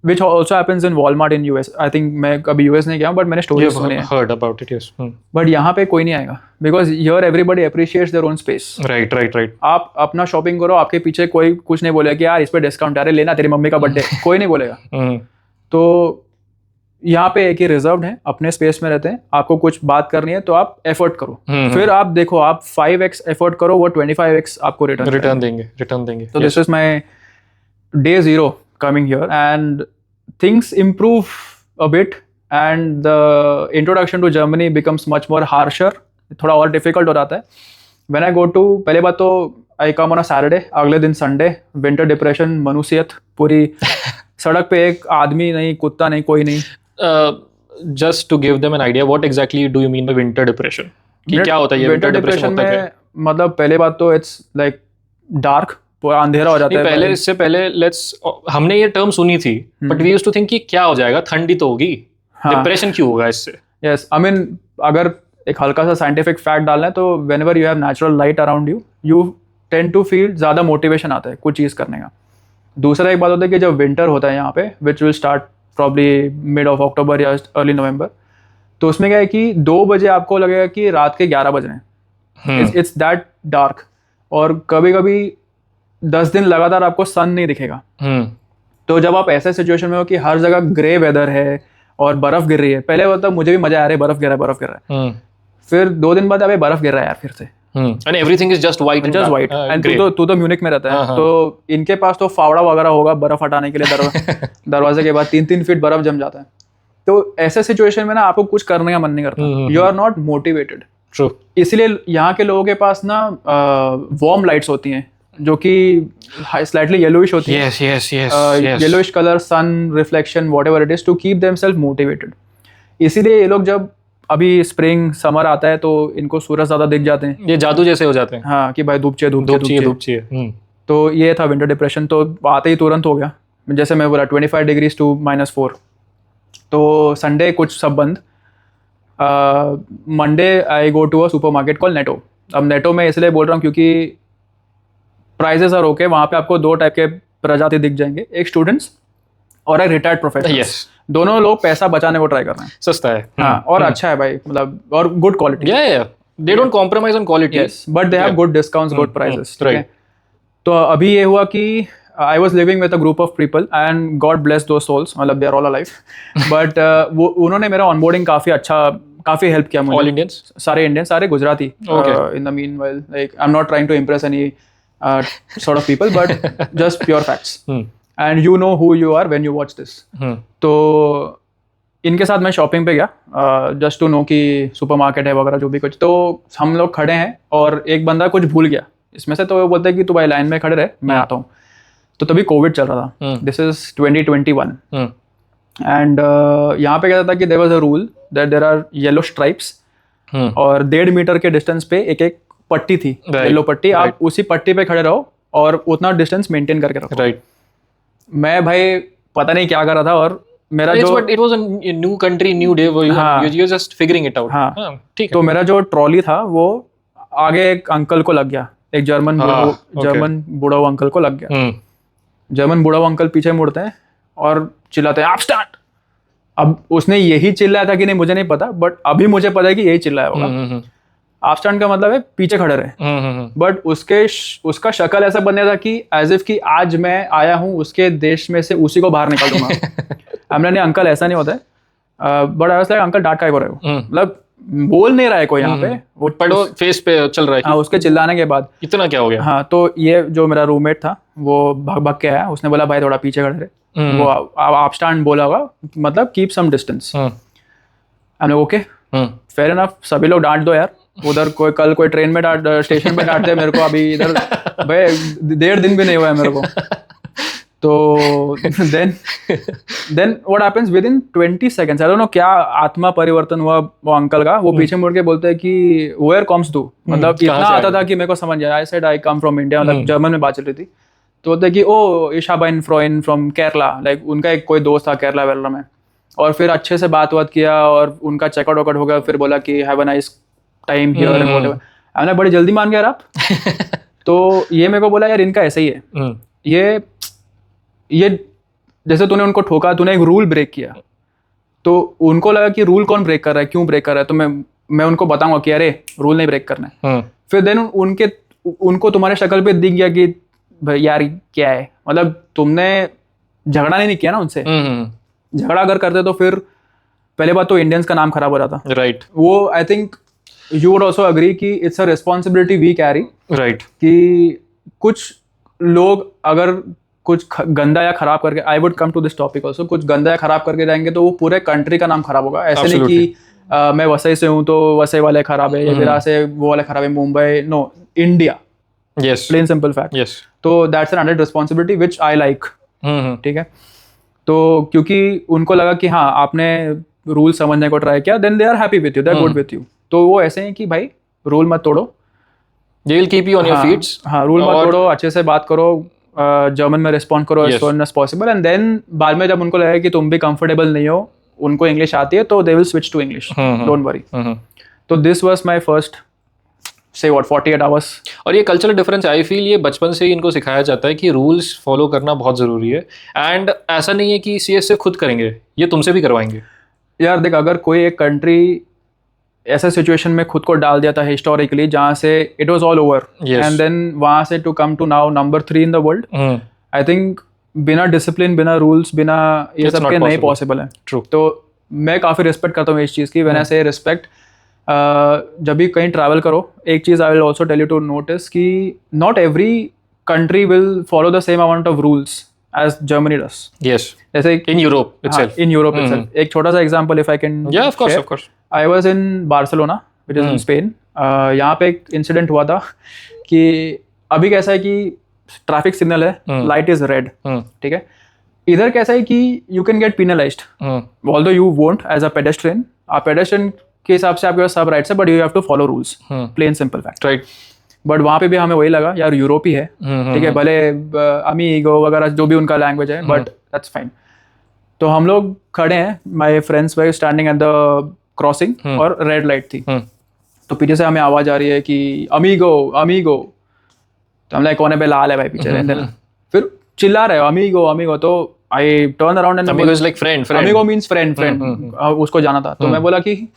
which also happens in Walmart in US. I think मैं कभी यूएस नहीं गया बट मैंने स्टोरीज You've सुनी है. heard about it, yes. But यहाँ पे कोई नहीं आएगा because here everybody appreciates their own space. Right. आप अपना शॉपिंग करो, आपके पीछे कोई कुछ नहीं बोलेगा कि यार इस पे डिस्काउंट, अरे लेना तेरी मम्मी का बर्थडे, कोई नहीं बोलेगा. तो यहाँ पे एक ही रिजर्व्ड है, अपने स्पेस में रहते हैं. आपको कुछ बात करनी है तो आप एफर्ट करो, फिर आप देखो आप 5x एफर्ट करो, वो 25x आपको रिटर्न देंगे. So this is my day zero coming here and things improve a bit and the introduction to Germany becomes much more harsher. थोड़ा और difficult हो जाता है. When I go to, पहले बात तो I come on a Saturday, अगले दिन Sunday, winter depression, मनुष्यत पूरी सड़क पे एक आदमी नहीं, कुत्ता नहीं, कोई नहीं. Just to give them an idea, what exactly do you mean by winter depression? कि क्या होता है ये winter depression होता है क्या? मतलब पहले बात तो it's like dark, पूरा अंधेरा हो जाता है. पहले इससे पहले हमने ये टर्म सुनी थी but we used to think कि क्या हो जाएगा, ठंडी तो होगी, डिप्रेशन क्यों होगा इससे? यस, आई मीन अगर एक हल्का सा साइंटिफिक फैक्ट डालना है तो whenever you have natural light around you, you tend to feel ज़्यादा मोटिवेशन आता है कुछ चीज़ करने का. दूसरा एक बात होता है कि जब विंटर होता है यहाँ पे, which will start probably mid of October या अर्ली नवंबर, तो उसमें क्या है कि 2 बजे आपको लगेगा कि रात के 11 बज रहे हैं. It's that dark. और कभी कभी 10 दिन लगातार आपको सन नहीं दिखेगा. तो जब आप ऐसे सिचुएशन में हो कि हर जगह ग्रे वेदर है और बर्फ गिर रही है, पहले होता मुझे भी मजा आ रहा है, बर्फ गिर रहा है. फिर 2 दिन बाद अबे बर्फ गिर रहा है यार फिर से. And everything is just white. And तू तो म्यूनिक में रहता है, तो इनके पास तो फावड़ा वगैरह होगा बर्फ हटाने के लिए. दरवाजे के बाद 3-3 फीट बर्फ जम जाता है. तो ऐसे सिचुएशन में ना आपको कुछ करने का मन नहीं करता. You are not motivated. True. इसलिए यहाँ के लोगों के पास ना वार्म लाइट्स होती हैं जो कि स्लाइटली येलोइश होती है. Yes. Yellowish colour, sun reflection, whatever it is, to keep themself motivated. इसीलिए ये लोग जब अभी स्प्रिंग समर आता है तो इनको सूरज ज्यादा दिख जाते हैं, ये जादू जैसे हो जाते हैं. हाँ कि भाई धूप चाहिए. तो ये था विंटर डिप्रेशन. तो आते ही तुरंत हो गया, जैसे मैं बोला 25 डिग्रीज टू -4. तो संडे कुछ सब बंद. Monday I go to a supermarket call Netto. अब नेटो में इसलिए बोल रहा हूँ क्योंकि प्राइजेस आर ओके. वहाँ पे आपको 2 टाइप के प्रजाति दिख जाएंगे, एक स्टूडेंट्स और एक रिटायर्ड प्रोफेशनल्स. दोनों लोग पैसा बचाने को ट्राई कर रहे हैं. सस्ता है. हाँ, और अच्छा है भाई, मतलब और good quality. They don't compromise on quality. Yes, but they have good discounts, good prices. ठीक है. तो अभी ये हुआ कि I was living with a group of people and God bless those souls, मतलब they are all alive. But वो उन्होंने मेरा onboarding काफी हेल्प किया मुझे. All Indians? सारे इंडियन, सारे Gujarati. In the meanwhile, like I'm not trying to impress any sort of people, but just pure facts. And you know who you are when you watch this. तो इनके साथ मैं शॉपिंग पे गया जस्ट टू नो कि सुपर मार्केट है वगैरह जो भी कुछ. तो हम लोग खड़े हैं और एक बंदा कुछ भूल गया इसमें से, तो वो बोलते हैं कि तू भाई लाइन में खड़े रहे, मैं आता हूँ. तो तभी कोविड चल रहा था. This is 2021. एंड यहाँ पे क्या था कि there was a rule that there are yellow stripes और 1.5 मीटर के डिस्टेंस पे एक पट्टी थी, येलो पट्टी. आप उसी पट्टी पे खड़े रहो और उतना डिस्टेंस मेंटेन करके रखो. राइट. मैं भाई पता नहीं क्या कर रहा था और मेरा it was a new country, new day, you're just figuring it out. हाँ. ठीक है. तो मेरा जो ट्रॉली था वो आगे एक अंकल को लग गया, एक जर्मन बूढ़ा अंकल को लग गया. जर्मन बूढ़ा अंकल पीछे मुड़ते हैं और चिल्लाते हैं आप स्टार्ट. अब उसने यही चिल्लाया था कि नहीं मुझे नहीं पता, बट अभी मुझे पता है कि यही चिल्लाया होगा. आप स्टैंड का मतलब है पीछे खड़े रहे. बट उसका शक्ल ऐसा बनने था कि एज इफ कि आज मैं आया हूँ उसके देश में से उसी को बाहर निकाल दूंगा. हमने नहीं, अंकल ऐसा नहीं होता है. But I was like uncle डांट काय को रहे हो, मतलब बोल नहीं रहा है कोई यहाँ पे. वो फेस पे चल रहा है. हाँ, उसके चिल्लाने के बाद इतना क्या हो गया. हाँ, तो ये जो मेरा रूममेट था वो भाग के आया. उसने बोला भाई थोड़ा पीछे खड़े रहे. वो आप स्टैंड बोला होगा, मतलब कीप सम डिस्टेंस. हमने ओके फेयर इनफ, सभी लोग डांट दो यार. उधर कल कोई ट्रेन में स्टेशन पे डांटते मेरे को, अभी इधर भाई 1.5 दिन भी नहीं हुआ है मेरे को. तो then what happens within 20 seconds, I don't know क्या आत्मा परिवर्तन हुआ वो अंकल का. वो पीछे मुड़ के बोलते हैं कि where comes to, मतलब इतना आता था कि मेरे को समझ आया. I said I come from India, मतलब जर्मन में बात चल रही थी. तो बोलते हैं कि ओ ईशाबाइन फ्रॉइन फ्रॉम केरला, लाइक उनका एक कोई दोस्त था केरला वेरला में. और फिर अच्छे से बात किया और उनका चेकआउट वकआउट हो गया, फिर बोला कि have a nice time here and whatever. मैंने बड़ी जल्दी मान गया यार आप। तो ये मेरे को बोला यार इनका ऐसा ही है, ये जैसे तूने उनको ठोका, तूने एक रूल ब्रेक किया, तो उनको लगा कि रूल कौन ब्रेक कर रहा है, क्यों ब्रेक कर रहा है, तो मैं उनको बताऊंगा कि अरे रूल नहीं ब्रेक करना है। फिर देन उनको तुम्हारे शक्ल पे दिख गया कि भाई यार क्या है, मतलब तुमने झगड़ा नहीं किया ना उनसे। झगड़ा अगर करते तो फिर पहले बात तो इंडियंस का नाम खराब हो जाता। राइट। वो I think you would also agree कि it's a responsibility we carry. Right. कि कुछ लोग अगर कुछ गंदा या खराब करके, I would come to this topic also, कुछ गंदा या खराब करके जाएंगे तो वो पूरे कंट्री का नाम खराब होगा। ऐसे नहीं कि मैं वसई से हूँ तो वसई वाले खराब है, या विरा से वो वाले खराब है, Mumbai, no, India. Yes, plain simple fact. Yes. तो that's an adult responsibility which I like. ठीक है, तो क्योंकि उनको लगा कि हाँ आपने रूल समझने को ट्राई किया, then they are happy with you, they are good with you. तो वो ऐसे हैं कि भाई रूल मत तोड़ो, they will keep you on your feets. हाँ, रूल मत तोड़ो, अच्छे से बात करो, जर्मन में रिस्पॉन्ड करो as soon as possible, and then बाद में जब उनको लगे कि तुम भी कंफर्टेबल नहीं हो, उनको इंग्लिश आती है, तो they will switch to English, don't worry. तो this was my first say what 48 hours। और ये कल्चरल डिफरेंस आई फील ये बचपन से ही इनको सिखाया जाता है कि रूल्स फॉलो करना बहुत ज़रूरी है, एंड ऐसा नहीं है कि सीएस से खुद करेंगे, ये तुमसे भी करवाएंगे। यार देख, अगर कोई एक कंट्री ऐसा सिचुएशन में खुद को डाल दिया था हिस्टोरिकली जहाँ से it was all over, and then वहाँ से to come to now number 3 in the world, I think बिना डिसिप्लिन, बिना रूल्स, बिना ये सब के नहीं पॉसिबल है। ट्रू। तो मैं काफ़ी रिस्पेक्ट करता हूँ इस चीज़ की। व्हेन आई से रिस्पेक्ट, जब भी कहीं ट्रैवल करो, एक चीज़ I will also tell you to notice कि not every country will follow the same amount of rules as Germany does. Yes, जैसे in Europe itself. In Europe itself. एक छोटा सा एग्जांपल इफ आई कैन। या of course, of course. I was in Barcelona, which is in Spain. यहाँ पे एक इंसिडेंट हुआ था कि अभी कैसा है कि ट्रैफिक सिग्नल है, लाइट इज रेड, ठीक है। इधर कैसा है कि you can get penalised although you won't as a pedestrian. आप पेडेस्ट्रियन के हिसाब से आपके पास सब राइट्स है, but you have to follow rules, plain simple fact. Right. But वहाँ पे भी हमें वही लगा यार यूरोप ही है, ठीक है, भले अमीगो वगैरह जो भी उनका लैंग्वेज है, बट दैट्स फाइन। तो हम लोग खड़े हैं, my friends were standing at the crossing, और रेड लाइट थी। तो पीछे से हमें आवाज आ रही है कि अमीगो अमीगो। तो हम लाइक कौन है बे, लाल है भाई पीछे। फिर चिल्ला रहे हो अमीगो अमीगो। तो I turn around and amigo is like friend. Amigo means friend. उसको जाना था। तो मैं बोला कि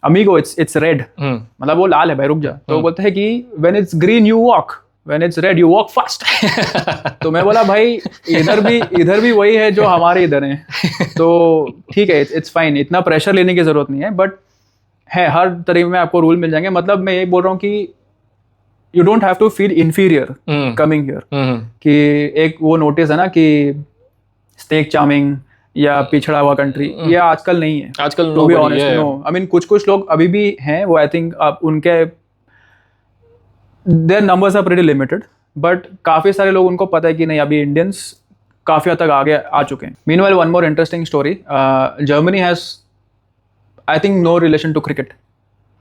अमीगो इट्स रेड, मतलब वो लाल है भाई, रुक जा। तो वो बोलते हैं कि when it's green you walk, when it's red you walk fast. तो मैं बोला भाई इधर भी वही है जो हमारे इधर है, तो ठीक है, इट्स फाइन, इतना प्रेशर लेने की जरूरत नहीं है। बट है हर तरीके में आपको रूल मिल जाएंगे। मतलब मैं ये बोल रहा हूँ कि you don't have to feel inferior coming here. कि एक वो नोटिस है ना कि स्नेक चार्मिंग या पिछड़ा हुआ कंट्री, ये आजकल नहीं है। आजकल to be honest, no. I mean कुछ लोग अभी भी हैं, वो आई थिंक उनके their numbers are pretty limited, but काफी सारे लोग उनको पता है कि नहीं अभी इंडियंस काफी हद तक आगे आ चुके हैं। Meanwhile one more interesting story, Germany has I think no relation to cricket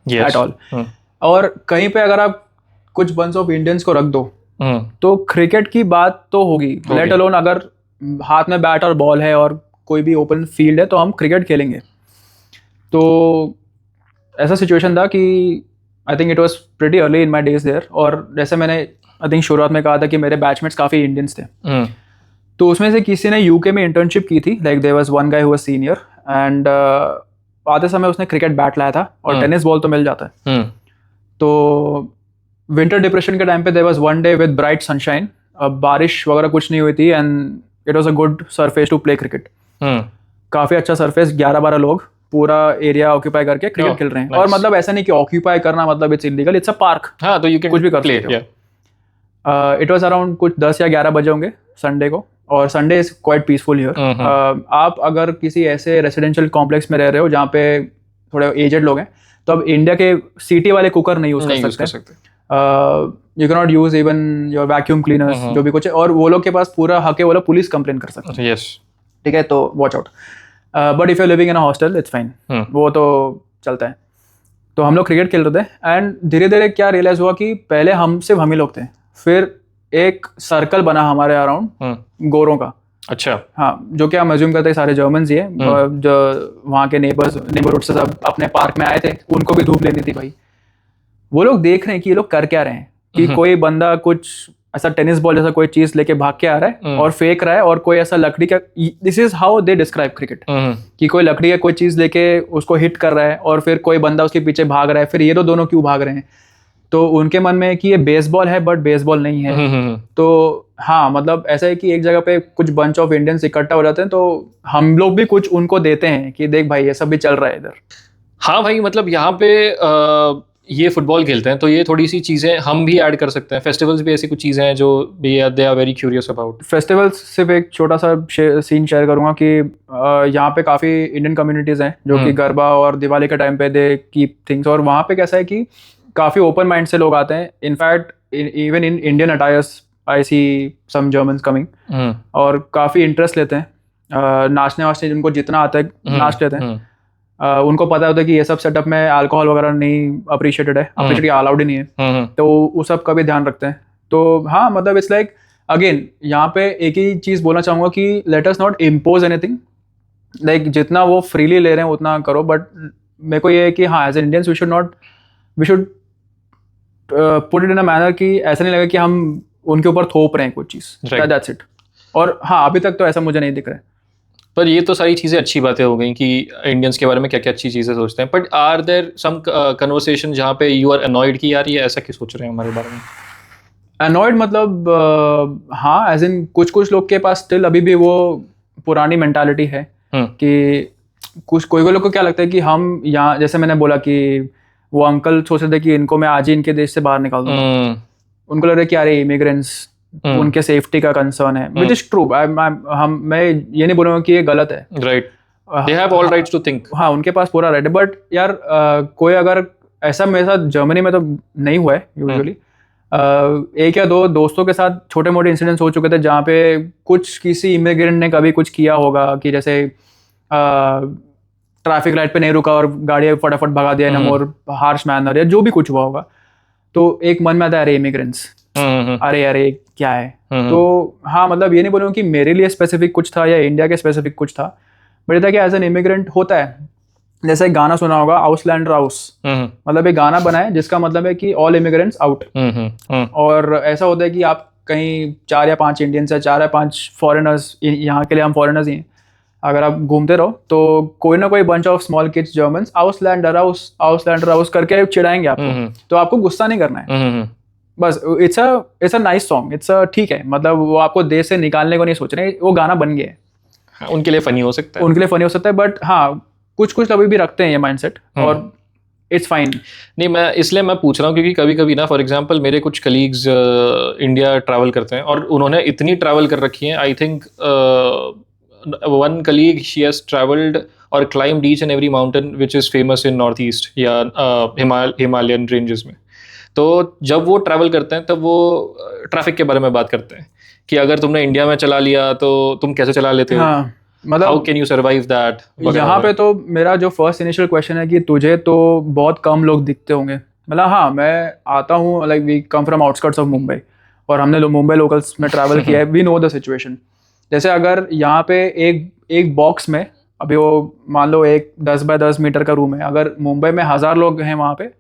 at all. और कहीं पे अगर आप कुछ बंस ऑफ इंडियंस को रख दो तो क्रिकेट की बात तो होगी, लेट अलोन अगर हाथ में बैट और बॉल है और कोई भी ओपन फील्ड है तो हम क्रिकेट खेलेंगे। तो ऐसा सिचुएशन था कि I think it was pretty early in my days there. और जैसे मैंने आई थिंक शुरुआत में कहा था कि मेरे बैचमेट्स काफ़ी इंडियंस थे। तो उसमें से किसी ने यूके में इंटर्नशिप की थी, like there was one guy who was senior, and आते समय उसने क्रिकेट बैट लाया था और टेनिस बॉल तो मिल जाता है। तो विंटर डिप्रेशन के टाइम पे there was one day with bright sunshine, बारिश वगैरह कुछ नहीं हुई थी, and it was a good surface to play cricket. काफी अच्छा सरफेस, 11-12 लोग पूरा एरिया ऑक्यूपाई करके क्रिकेट खेल रहे हैं। और मतलब ऐसा नहीं कि ऑक्यूपाई करना मतलब it's illegal, it's a park. हाँ, तो यू कैन कुछ भी कर सकते हो। इट वाज अराउंड कुछ 10 या 11 बजे होंगे संडे को, और Sunday is quite peaceful here. आप अगर किसी ऐसे रेसिडेंशियल कॉम्प्लेक्स में रह रहे हो जहाँ पे थोड़े एजेड लोग हैं, तो अब इंडिया के सीटी वाले कुकर नहीं यूज कर सकते। You can not use even your vacuum cleaners, जो भी कुछ है, और वो लोग के पास पूरा हक है, वो लोग पुलिस कंप्लेन कर सकते हैं। यस, ठीक है, तो watch out. But if you living in a hostel it's fine, वो तो चलता है। तो हम लोग क्रिकेट खेल रहे थे, एंड धीरे धीरे क्या रियलाइज हुआ कि पहले हम ही लोग थे, फिर एक सर्कल बना हमारे अराउंड गोरों का, अच्छा। हाँ, जो कि हम अज्यूम करते हैं सारे जर्मन्स ही हैं। जो वहाँ के नेबरहुड से सब अपने पार्क में आए थे, उनको भी धूप लेनी थी भाई। वो लोग देख रहे हैं कि ये लोग कर क्या रहे हैं, कि कोई बंदा कुछ ऐसा टेनिस बॉल जैसा कोई चीज लेके भाग के आ रहा है और फेंक रहा है, और कोई ऐसा लकड़ी का, this is how they describe cricket, कि कोई लकड़ी का कोई चीज लेके उसको हिट कर रहा है और फिर कोई बंदा उसके पीछे भाग रहा है, फिर ये दोनों क्यों भाग रहे हैं। तो उनके मन में है कि ये बेसबॉल है बट बेसबॉल नहीं है। तो हाँ, मतलब ऐसा है कि एक जगह पे कुछ बंच ऑफ इंडियंस इकट्ठा हो जाते हैं, तो हम लोग भी कुछ उनको देते हैं कि देख भाई ये सब भी चल रहा है इधर। हाँ भाई, मतलब यहाँ पे ये फुटबॉल खेलते हैं तो ये थोड़ी सी चीज़ें हम भी ऐड कर सकते हैं। फेस्टिवल्स भी ऐसी कुछ चीज़ें हैं जो they are very curious about. Festivals सिर्फ एक छोटा सा सीन शेयर करूंगा कि यहाँ पे काफ़ी इंडियन कम्युनिटीज़ हैं जो कि गरबा और दिवाली के टाइम पे दे कीप थिंग्स, और वहाँ पे कैसा है कि काफ़ी ओपन माइंड से लोग आते हैं। In fact even in Indian attires I see some Germans coming, और काफ़ी इंटरेस्ट लेते हैं। नाचने वाचने जिनको जितना आता है नाच लेते हैं। उनको पता होता है कि ये सब सेटअप में अल्कोहल वगैरह नहीं अप्रिशिएटेड है, अप्रिशिएट अलाउड ही नहीं है, तो उस सब का भी ध्यान रखते हैं। तो हाँ, मतलब इट्स लाइक अगेन यहाँ पे एक ही चीज़ बोलना चाहूँगा कि let us not impose anything, like जितना वो फ्रीली ले रहे हैं उतना करो, बट मेरे को ये है कि हाँ, as an Indians we should put it in a manner कि ऐसा नहीं लगे कि हम उनके ऊपर थोप रहे हैं कुछ चीज़, दैट्स इट। और हाँ, अभी तक तो ऐसा मुझे नहीं दिख रहा है। पर ये तो सारी चीज़ें अच्छी बातें हो गई कि इंडियंस के बारे में क्या क्या अच्छी चीज़ें सोचते हैं, but are there some conversation जहाँ पे यू आर अनॉयड कि यार ये ऐसा क्यों सोच रहे हैं हमारे बारे में? अनॉयड मतलब हाँ, एज इन कुछ लोग के पास स्टिल अभी भी वो पुरानी मेंटालिटी है कि कोई लोग को क्या लगता है कि हम यहाँ, जैसे मैंने बोला कि वो अंकल सोच रहे थे कि इनको मैं आज ही इनके देश से बाहर निकाल दूंगा। उनको लग रहा है कि अरे इमिग्रेंट्स, उनके सेफ्टी का कंसर्न है, विच इज ट्रू। मैं ये नहीं बोलूँगा कि ये गलत है, right, they have all rights to think. हाँ, उनके पास पूरा राइट है, बट यार कोई अगर ऐसा, मेरे साथ जर्मनी में तो नहीं हुआ है यूजुअली, एक या दो दोस्तों के साथ छोटे मोटे इंसिडेंट्स हो चुके थे जहाँ पे कुछ किसी इमिग्रेंट ने कभी कुछ किया होगा कि जैसे ट्रैफिक लाइट पे नहीं रुका और गाड़ी फटाफट भगा दिया इन अ मोर हार्श मैनर, या जो भी कुछ हुआ होगा, तो एक मन में आता है अरे इमिग्रेंट्स, अरे क्या है। तो हाँ, मतलब ये नहीं बोलूँगा कि मेरे लिए स्पेसिफिक कुछ था या इंडिया के स्पेसिफिक कुछ था, बट ये था कि एज एन इमिग्रेंट होता है। जैसे एक गाना सुना होगा, आउसलैंडर आउस, मतलब एक गाना बना है जिसका मतलब है कि ऑल इमिग्रेंट्स आउट। और ऐसा होता है कि आप कहीं 4 या 5 इंडियंस है, 4 या 5 फॉरेनर्स, यहाँ के लिए हम फॉरेनर्स ही हैं, अगर आप घूमते रहो तो कोई ना कोई bunch of small kids Germans आउसलैंडर हाउस करके चिढ़ाएंगे आपको, तो आपको गुस्सा नहीं करना है। बस it's a nice song, it's a ठीक है, मतलब वो आपको देश से निकालने को नहीं सोच रहे, वो गाना बन गया है। उनके लिए फनी हो सकता है, उनके लिए फनी हो सकता है, बट हाँ, कुछ अभी भी रखते हैं ये माइंडसेट, और इट्स फाइन। नहीं, मैं इसलिए मैं पूछ रहा हूँ क्योंकि कभी कभी ना, फॉर एग्जांपल मेरे कुछ कलीग्स इंडिया ट्रैवल करते हैं और उन्होंने इतनी ट्रैवल कर रखी है। I think one colleague, she has travelled और climbed each and every mountain which is famous in north east या हिमालयन रेंजेस में। तो जब वो ट्रैवल करते हैं तब वो ट्रैफिक के बारे में बात करते हैं कि अगर तुमने इंडिया में चला लिया तो तुम कैसे चला लेते हो, हाँ, मतलब how can you survive that. यहाँ पे तो मेरा जो फर्स्ट इनिशियल क्वेश्चन है कि तुझे तो बहुत कम लोग दिखते होंगे। मतलब हाँ, मैं आता हूँ, like we come from outskirts of Mumbai, और हमने मुंबई लोकल्स में ट्रैवल किया है, वी नो द सिचुएशन। जैसे अगर यहाँ पे एक बॉक्स में, अभी वो मान लो एक 10 बाय 10 मीटर का रूम है, अगर मुंबई में 1000 लोग हैं वहाँ पे,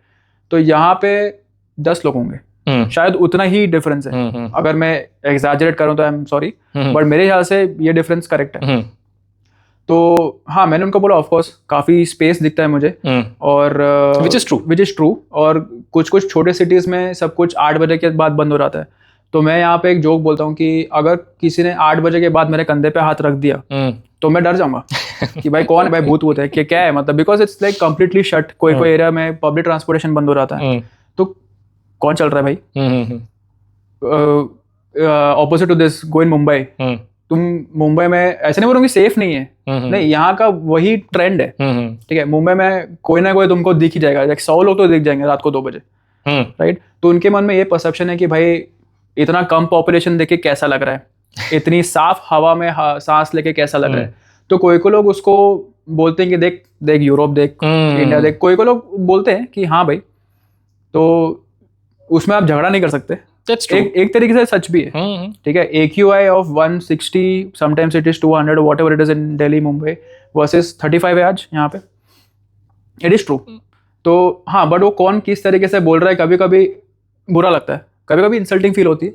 तो यहाँ पे 10 लोग होंगे, शायद उतना ही डिफरेंस है। अगर मैं एग्जैजरेट करूँ तो आई एम सॉरी, बट मेरे ख्याल से ये डिफरेंस करेक्ट है। तो हाँ, मैंने उनको बोला ऑफ कोर्स काफ़ी स्पेस दिखता है मुझे, और विच इज़ ट्रू। और कुछ छोटे सिटीज़ में सब कुछ 8 बजे के बाद बंद हो जाता है। तो मैं यहाँ पे एक जोक बोलता हूँ कि अगर किसी ने 8 बजे के बाद मेरे कंधे पे हाथ रख दिया तो मैं डर जाऊंगा कि भाई कौन है, भाई भूत है कि क्या है, मतलब because it's like completely shut. कोई एरिया में पब्लिक ट्रांसपोर्टेशन बंद हो जाता है, तो कौन चल रहा है भाई। ऑपोजिट टू दिस, गो इन मुंबई, तुम मुंबई में ऐसे नहीं बोलूँगी सेफ नहीं है, नहीं, यहाँ का वही ट्रेंड है। ठीक है, मुंबई में कोई ना कोई तुमको दिख ही जाएगा, 100 लोग तो दिख जाएंगे रात को 2 बजे, राइट। तो उनके मन में ये परसेप्शन है कि भाई इतना कम पॉपुलेशन देख के कैसा लग रहा है, इतनी साफ हवा में सांस लेके कैसा लग रहा है। तो कोई को लोग उसको बोलते हैं कि देख देख यूरोप देख, इंडिया देख। कोई को लोग बोलते हैं कि हाँ भाई, तो उसमें आप झगड़ा नहीं कर सकते, दैट्स ट्रू। एक तरीके से सच भी है, ठीक है। AQI of 160, sometimes it is 200, whatever it is in Delhi Mumbai versus 35 है आज यहाँ पे, इट इज ट्रू। तो हाँ, बट वो कौन किस तरीके से बोल रहा है, कभी कभी बुरा लगता है, कभी कभी इंसल्टिंग फील होती है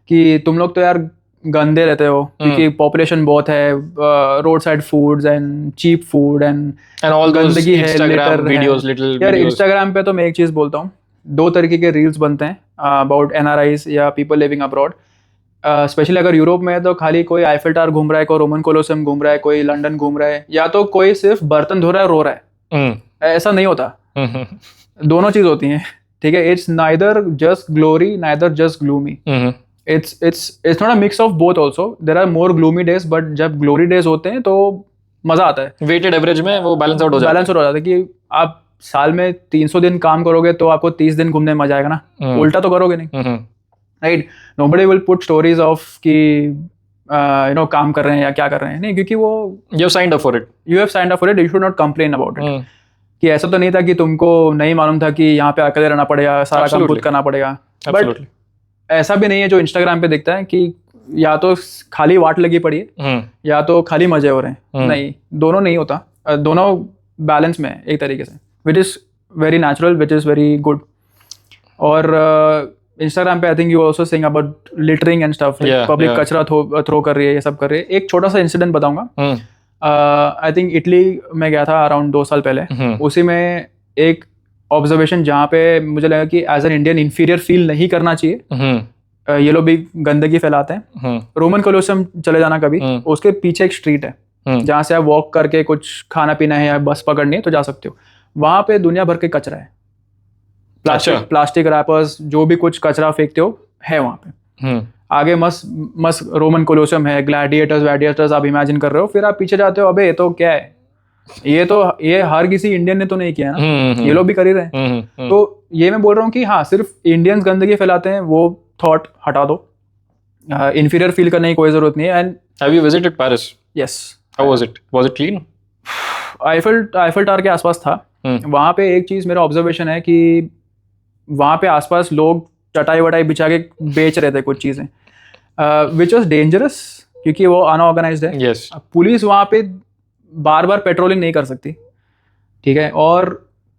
कि तुम लोग तो यार गंदे रहते हो, क्योंकि पॉपुलेशन बहुत है, road side foods and cheap food and all गंदगी है, Instagram litter videos, है। little यार videos। इंस्टाग्राम पे तो मैं एक चीज बोलता हूँ, 2 तरीके के रील्स बनते हैं अबाउट NRIs या पीपल लिविंग अब्रॉड। स्पेशली अगर यूरोप में है तो खाली कोई आईफिल टावर घूम रहा है, कोई रोमन कोलोसियम घूम रहा है, कोई लंदन घूम रहा है, या तो कोई सिर्फ बर्तन धो रहा है, रो रहा है। ऐसा नहीं होता, दोनों चीज होती हैं, ठीक है। It's neither just glory, neither just gloomy, it's not a mix of both also. There are more gloomy days, but जब glory days होते हैं तो मजा आता है, वेटेड एवरेज में वो बैलेंस आउट हो जाता है कि आप साल में 300 दिन काम करोगे तो आपको 30 दिन घूमने में मजा आएगा ना, उल्टा तो करोगे नहीं, है। Right. Nobody will put stories of कि काम कर रहे हैं या क्या कर रहे हैं, नहीं, क्योंकि वो You have signed up for it। You have signed up for it, you should not complain about it. कि ऐसा तो नहीं था कि तुमको नहीं मालूम था कि यहाँ पे अकेले रहना पड़ेगा, सारा काम खुद करना पड़ेगा, बट ऐसा भी नहीं है जो इंस्टाग्राम पे दिखता है कि या तो खाली वाट लगी पड़ी है या तो खाली मजे हो रहे हैं। नहीं, दोनों नहीं होता, दोनों बैलेंस में है एक तरीके से, which is very natural, which is very good. और इंस्टाग्राम पे आई think you also saying about littering and stuff, public कचरा थ्रो कर रही है, ये सब कर रही है। एक छोटा सा इंसिडेंट बताऊंगा। आई थिंक इटली में गया था अराउंड 2 साल पहले, उसी में एक ऑब्जर्वेशन जहाँ पे मुझे लगा कि as an Indian inferior feel नहीं करना चाहिए। ये लोग भी गंदगी फैलाते हैं। रोमन कोलोसियम चले जाना कभी, उसके पीछे एक स्ट्रीट है जहाँ से आप वॉक करके कुछ खाना पीना है या बस पकड़नी है तो जा सकते हो। वहाँ पे दुनिया भर के कचरा है, प्लास्टिक रैपर्स, जो भी कुछ कचरा फेंकते हो है वहाँ पे। आगे मस्त रोमन कोलोसियम है, ग्लैडिएटर्स आप इमेजिन कर रहे हो, फिर आप पीछे जाते हो, अबे ये तो क्या है, ये हर किसी इंडियन ने तो नहीं किया ना, ये लोग भी कर ही रहे हैं। तो ये मैं बोल रहा हूँ कि हाँ, सिर्फ इंडियंस गंदगी फैलाते हैं, वो थॉट हटा दो, इंफीरियर फील करने की कोई जरूरत नहीं है। And have you visited Paris? Yes. How was it clean? Eiffel tower के आसपास था। वहाँ पे एक चीज मेरा ऑब्जर्वेशन है कि वहाँ पे आसपास लोग चटाई वटाई बिछा के बेच रहे थे कुछ चीजें, विच वॉज डेंजरस, क्योंकि वो अनऑर्गेनाइज्ड है। Yes. पुलिस वहाँ पे बार बार पेट्रोलिंग नहीं कर सकती, ठीक है। और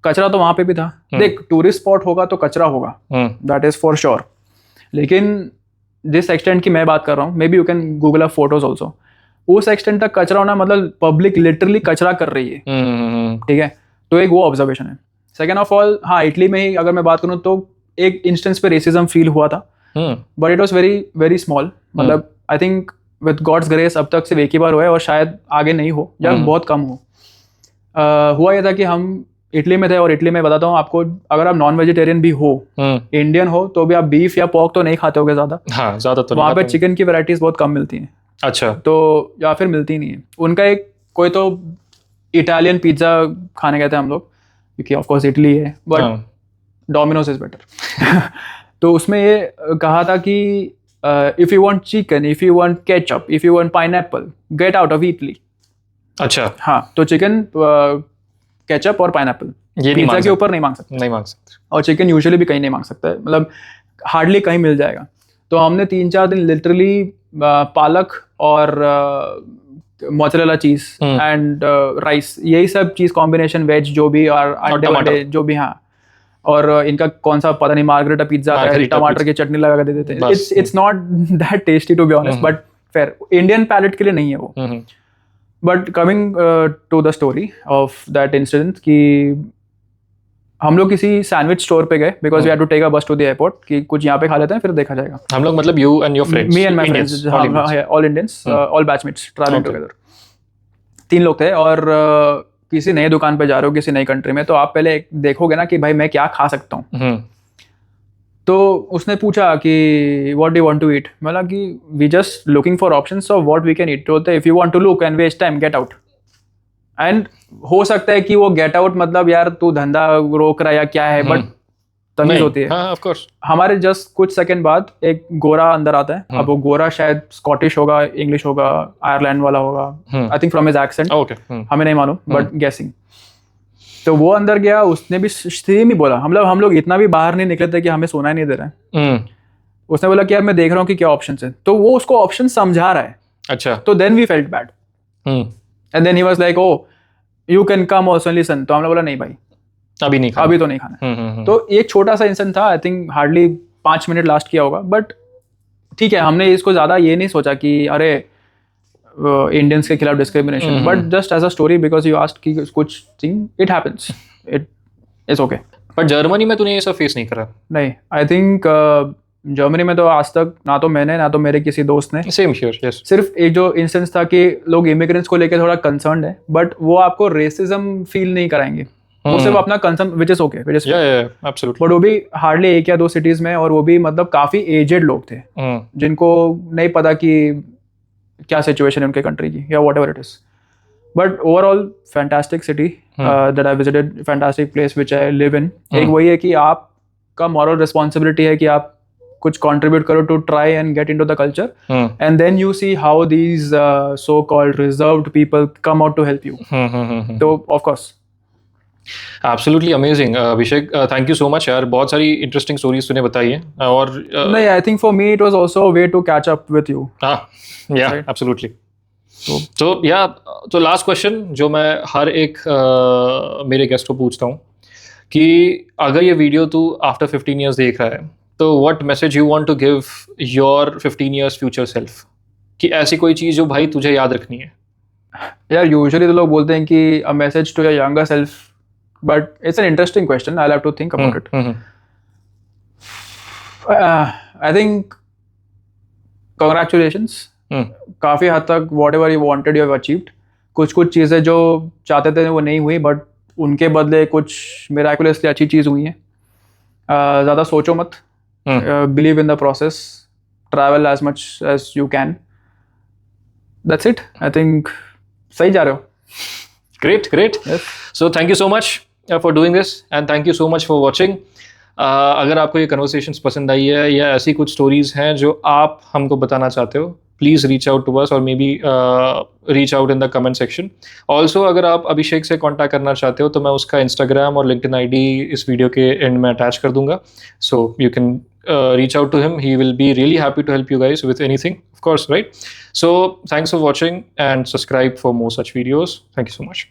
कचरा तो वहाँ पे भी था। देख, टूरिस्ट स्पॉट होगा तो कचरा होगा, दैट इज फॉर श्योर। लेकिन जिस एक्सटेंट की मैं बात कर रहा हूँ, may be you can Google up photos also, उस एक्सटेंट तक कचरा होना मतलब पब्लिक लिटरली कचरा कर रही है, ठीक है। तो एक वो ऑब्जर्वेशन है। सेकेंड ऑफ ऑल, हाँ, इटली में ही अगर मैं बात करूँ तो एक इंस्टेंस पे रेसिज्म फील हुआ था, but it was very very small. मतलब I think with God's grace अब तक सिर्फ एक ही बार हुआ है और शायद आगे नहीं हो या बहुत कम हो। हुआ यह था कि हम इटली में थे, और इटली में बताता हूँ आपको, अगर आप नॉन वेजिटेरियन भी हो, इंडियन हो, तो भी आप बीफ या पोर्क तो नहीं खाते होगे ज्यादा। हाँ, ज्यादा तो वहाँ पे चिकन की वैरायटीज बहुत कम मिलती हैं। अच्छा। तो या फिर मिलती नहीं है। उनका एक कोई तो इटालियन पिज्जा खाने गए थे हम लोग, क्योंकि ऑफकोर्स इटली है, बट डोमिनोज इज बेटर। तो उसमें ये कहा था कि if you want chicken, if you want ketchup, if you want pineapple, get out of Italy. अच्छा। हाँ, तो चिकन, केचप और पाइनएप्पल ये पिज्जा के ऊपर नहीं मांग सकते, और चिकन यूजुअली भी कहीं नहीं मांग सकता है, मतलब हार्डली कहीं मिल जाएगा। तो हमने 3-4 दिन लिटरली पालक और मोज़रेला चीज एंड राइस, यही सब चीज कॉम्बिनेशन, वेज जो भी और अंडे जो भी, हाँ। और इनका कौन सा पता नहीं मार्गरेटा पिज्जा है, टमाटर की चटनी लगा के दे देते हैं। It's not that tasty to be honest, but fair, Indian palate के लिए नहीं है वो। But coming to the story of that incident, कि हम लोग किसी सैंडविच स्टोर पे गए, because we had to take a bus to the airport, कि कुछ यहाँ पे खा लेते हैं फिर देखा जाएगा। हम लोग मतलब you and your friends? Me and my friends, all Indians, all batchmates travelling together. 3 लोग थे, और किसी नई दुकान पे जा रहे हो किसी नई कंट्री में, तो आप पहले देखोगे ना कि भाई मैं क्या खा सकता हूँ। तो उसने पूछा कि what do you want to eat. बोला कि we just looking for options of what we can eat. बोलते if you want to look and waste time, get out. And हो सकता है कि वो गेट आउट मतलब यार तू धंधा रोक रहा है या क्या है, बट तमीज होती है। हाँ, ऑफ कोर्स। हमारे जस्ट कुछ सेकंड बाद एक गोरा अंदर आता है। अब वो गोरा शायद स्कॉटिश होगा, इंग्लिश होगा, आयरलैंड वाला होगा, I think from his accent, हमें नहीं मालूम, बट गेसिंग। तो वो अंदर गया, उसने भी सेम ही बोला। हम लोग इतना भी बाहर नहीं निकले थे कि हमें सोना ही नहीं दे रहा है। उसने बोला कि यार मैं देख रहा हूँ कि क्या ऑप्शन है, तो वो उसको ऑप्शन समझा रहा है, अच्छा। तो then we felt bad and then he was like oh you can come also listen, तो हमने बोला नहीं भाई अभी नहीं खाना। अभी तो नहीं खाना। तो एक छोटा सा इंसिडेंट था, I think hardly 5 minute last किया होगा, बट ठीक है, हमने इसको ज़्यादा ये नहीं सोचा कि अरे इंडियंस के खिलाफ discrimination, but just as a story because you asked कि कुछ thing it happens, it is okay. पर जर्मनी में तूने ये सब फेस नहीं करा? नहीं, आई थिंक जर्मनी में तो आज तक ना तो मैंने ना तो मेरे किसी दोस्त ने, सेम हियर, यस। सिर्फ एक जो इंस्टेंस था कि लोग इमिग्रेंट्स को लेकर थोड़ा कंसर्न है, बट वो आपको रेसिज्म फील नहीं कराएंगे, वो सिर्फ अपना concern which is okay, which is absolutely. But वो भी हार्डली 1 या 2 सिटीज में, और वो भी मतलब काफी एजेड लोग थे जिनको नहीं पता कि क्या सिचुएशन है उनके कंट्री की या what ever it is, but overall fantastic city that I visited, fantastic place which I live in. एक वही है कि आपका मॉरल रिस्पॉन्सिबिलिटी है कि आप कुछ कंट्रीब्यूट करो to try and get into the culture, and then you see how these so called reserved people come out to help you, तो of course. Absolutely amazing Abhishek, thank you so much यार, बहुत सारी इंटरेस्टिंग स्टोरीज तूने बताई है। और नहीं, I think for me it was also a way to catch up with you. Yeah absolutely. तो या तो लास्ट क्वेश्चन जो मैं हर एक मेरे गेस्ट को पूछता हूँ कि अगर ये वीडियो तू आफ्टर 15 years देख रहा है, तो what message you want to give your 15 years future self, कि ऐसी कोई चीज़ जो भाई तुझे याद रखनी है? यार यूजुअली तो लोग बोलते हैं कि a message to your younger self, but it's an interesting question, I will have to think about it. I think congratulations, काफ़ी हद तक whatever you wanted you have achieved. कुछ कुछ चीज़ें जो चाहते थे वो नहीं हुई, बट उनके बदले कुछ मिराकुलसली अच्छी चीज़ हुई है। ज़्यादा सोचो मत, believe in the process, travel as much as you can, that's it. I think सही जा रहे हो। Great. So thank you so much for doing this and thank you so much for watching. अगर आपको ये कन्वर्सेशंस पसंद आई है या ऐसी कुछ स्टोरीज हैं जो आप हमको बताना चाहते हो, please reach out to us और may be reach out in the comment section. Also अगर आप अभिषेक से कॉन्टैक्ट करना चाहते हो तो मैं उसका इंस्टाग्राम और लिंक्डइन आईडी इस वीडियो के एंड में अटैच कर दूंगा, so you can reach out to him. He will be really happy to help you guys with anything, of course, right? So thanks for watching and subscribe for more such videos. Thank you so much.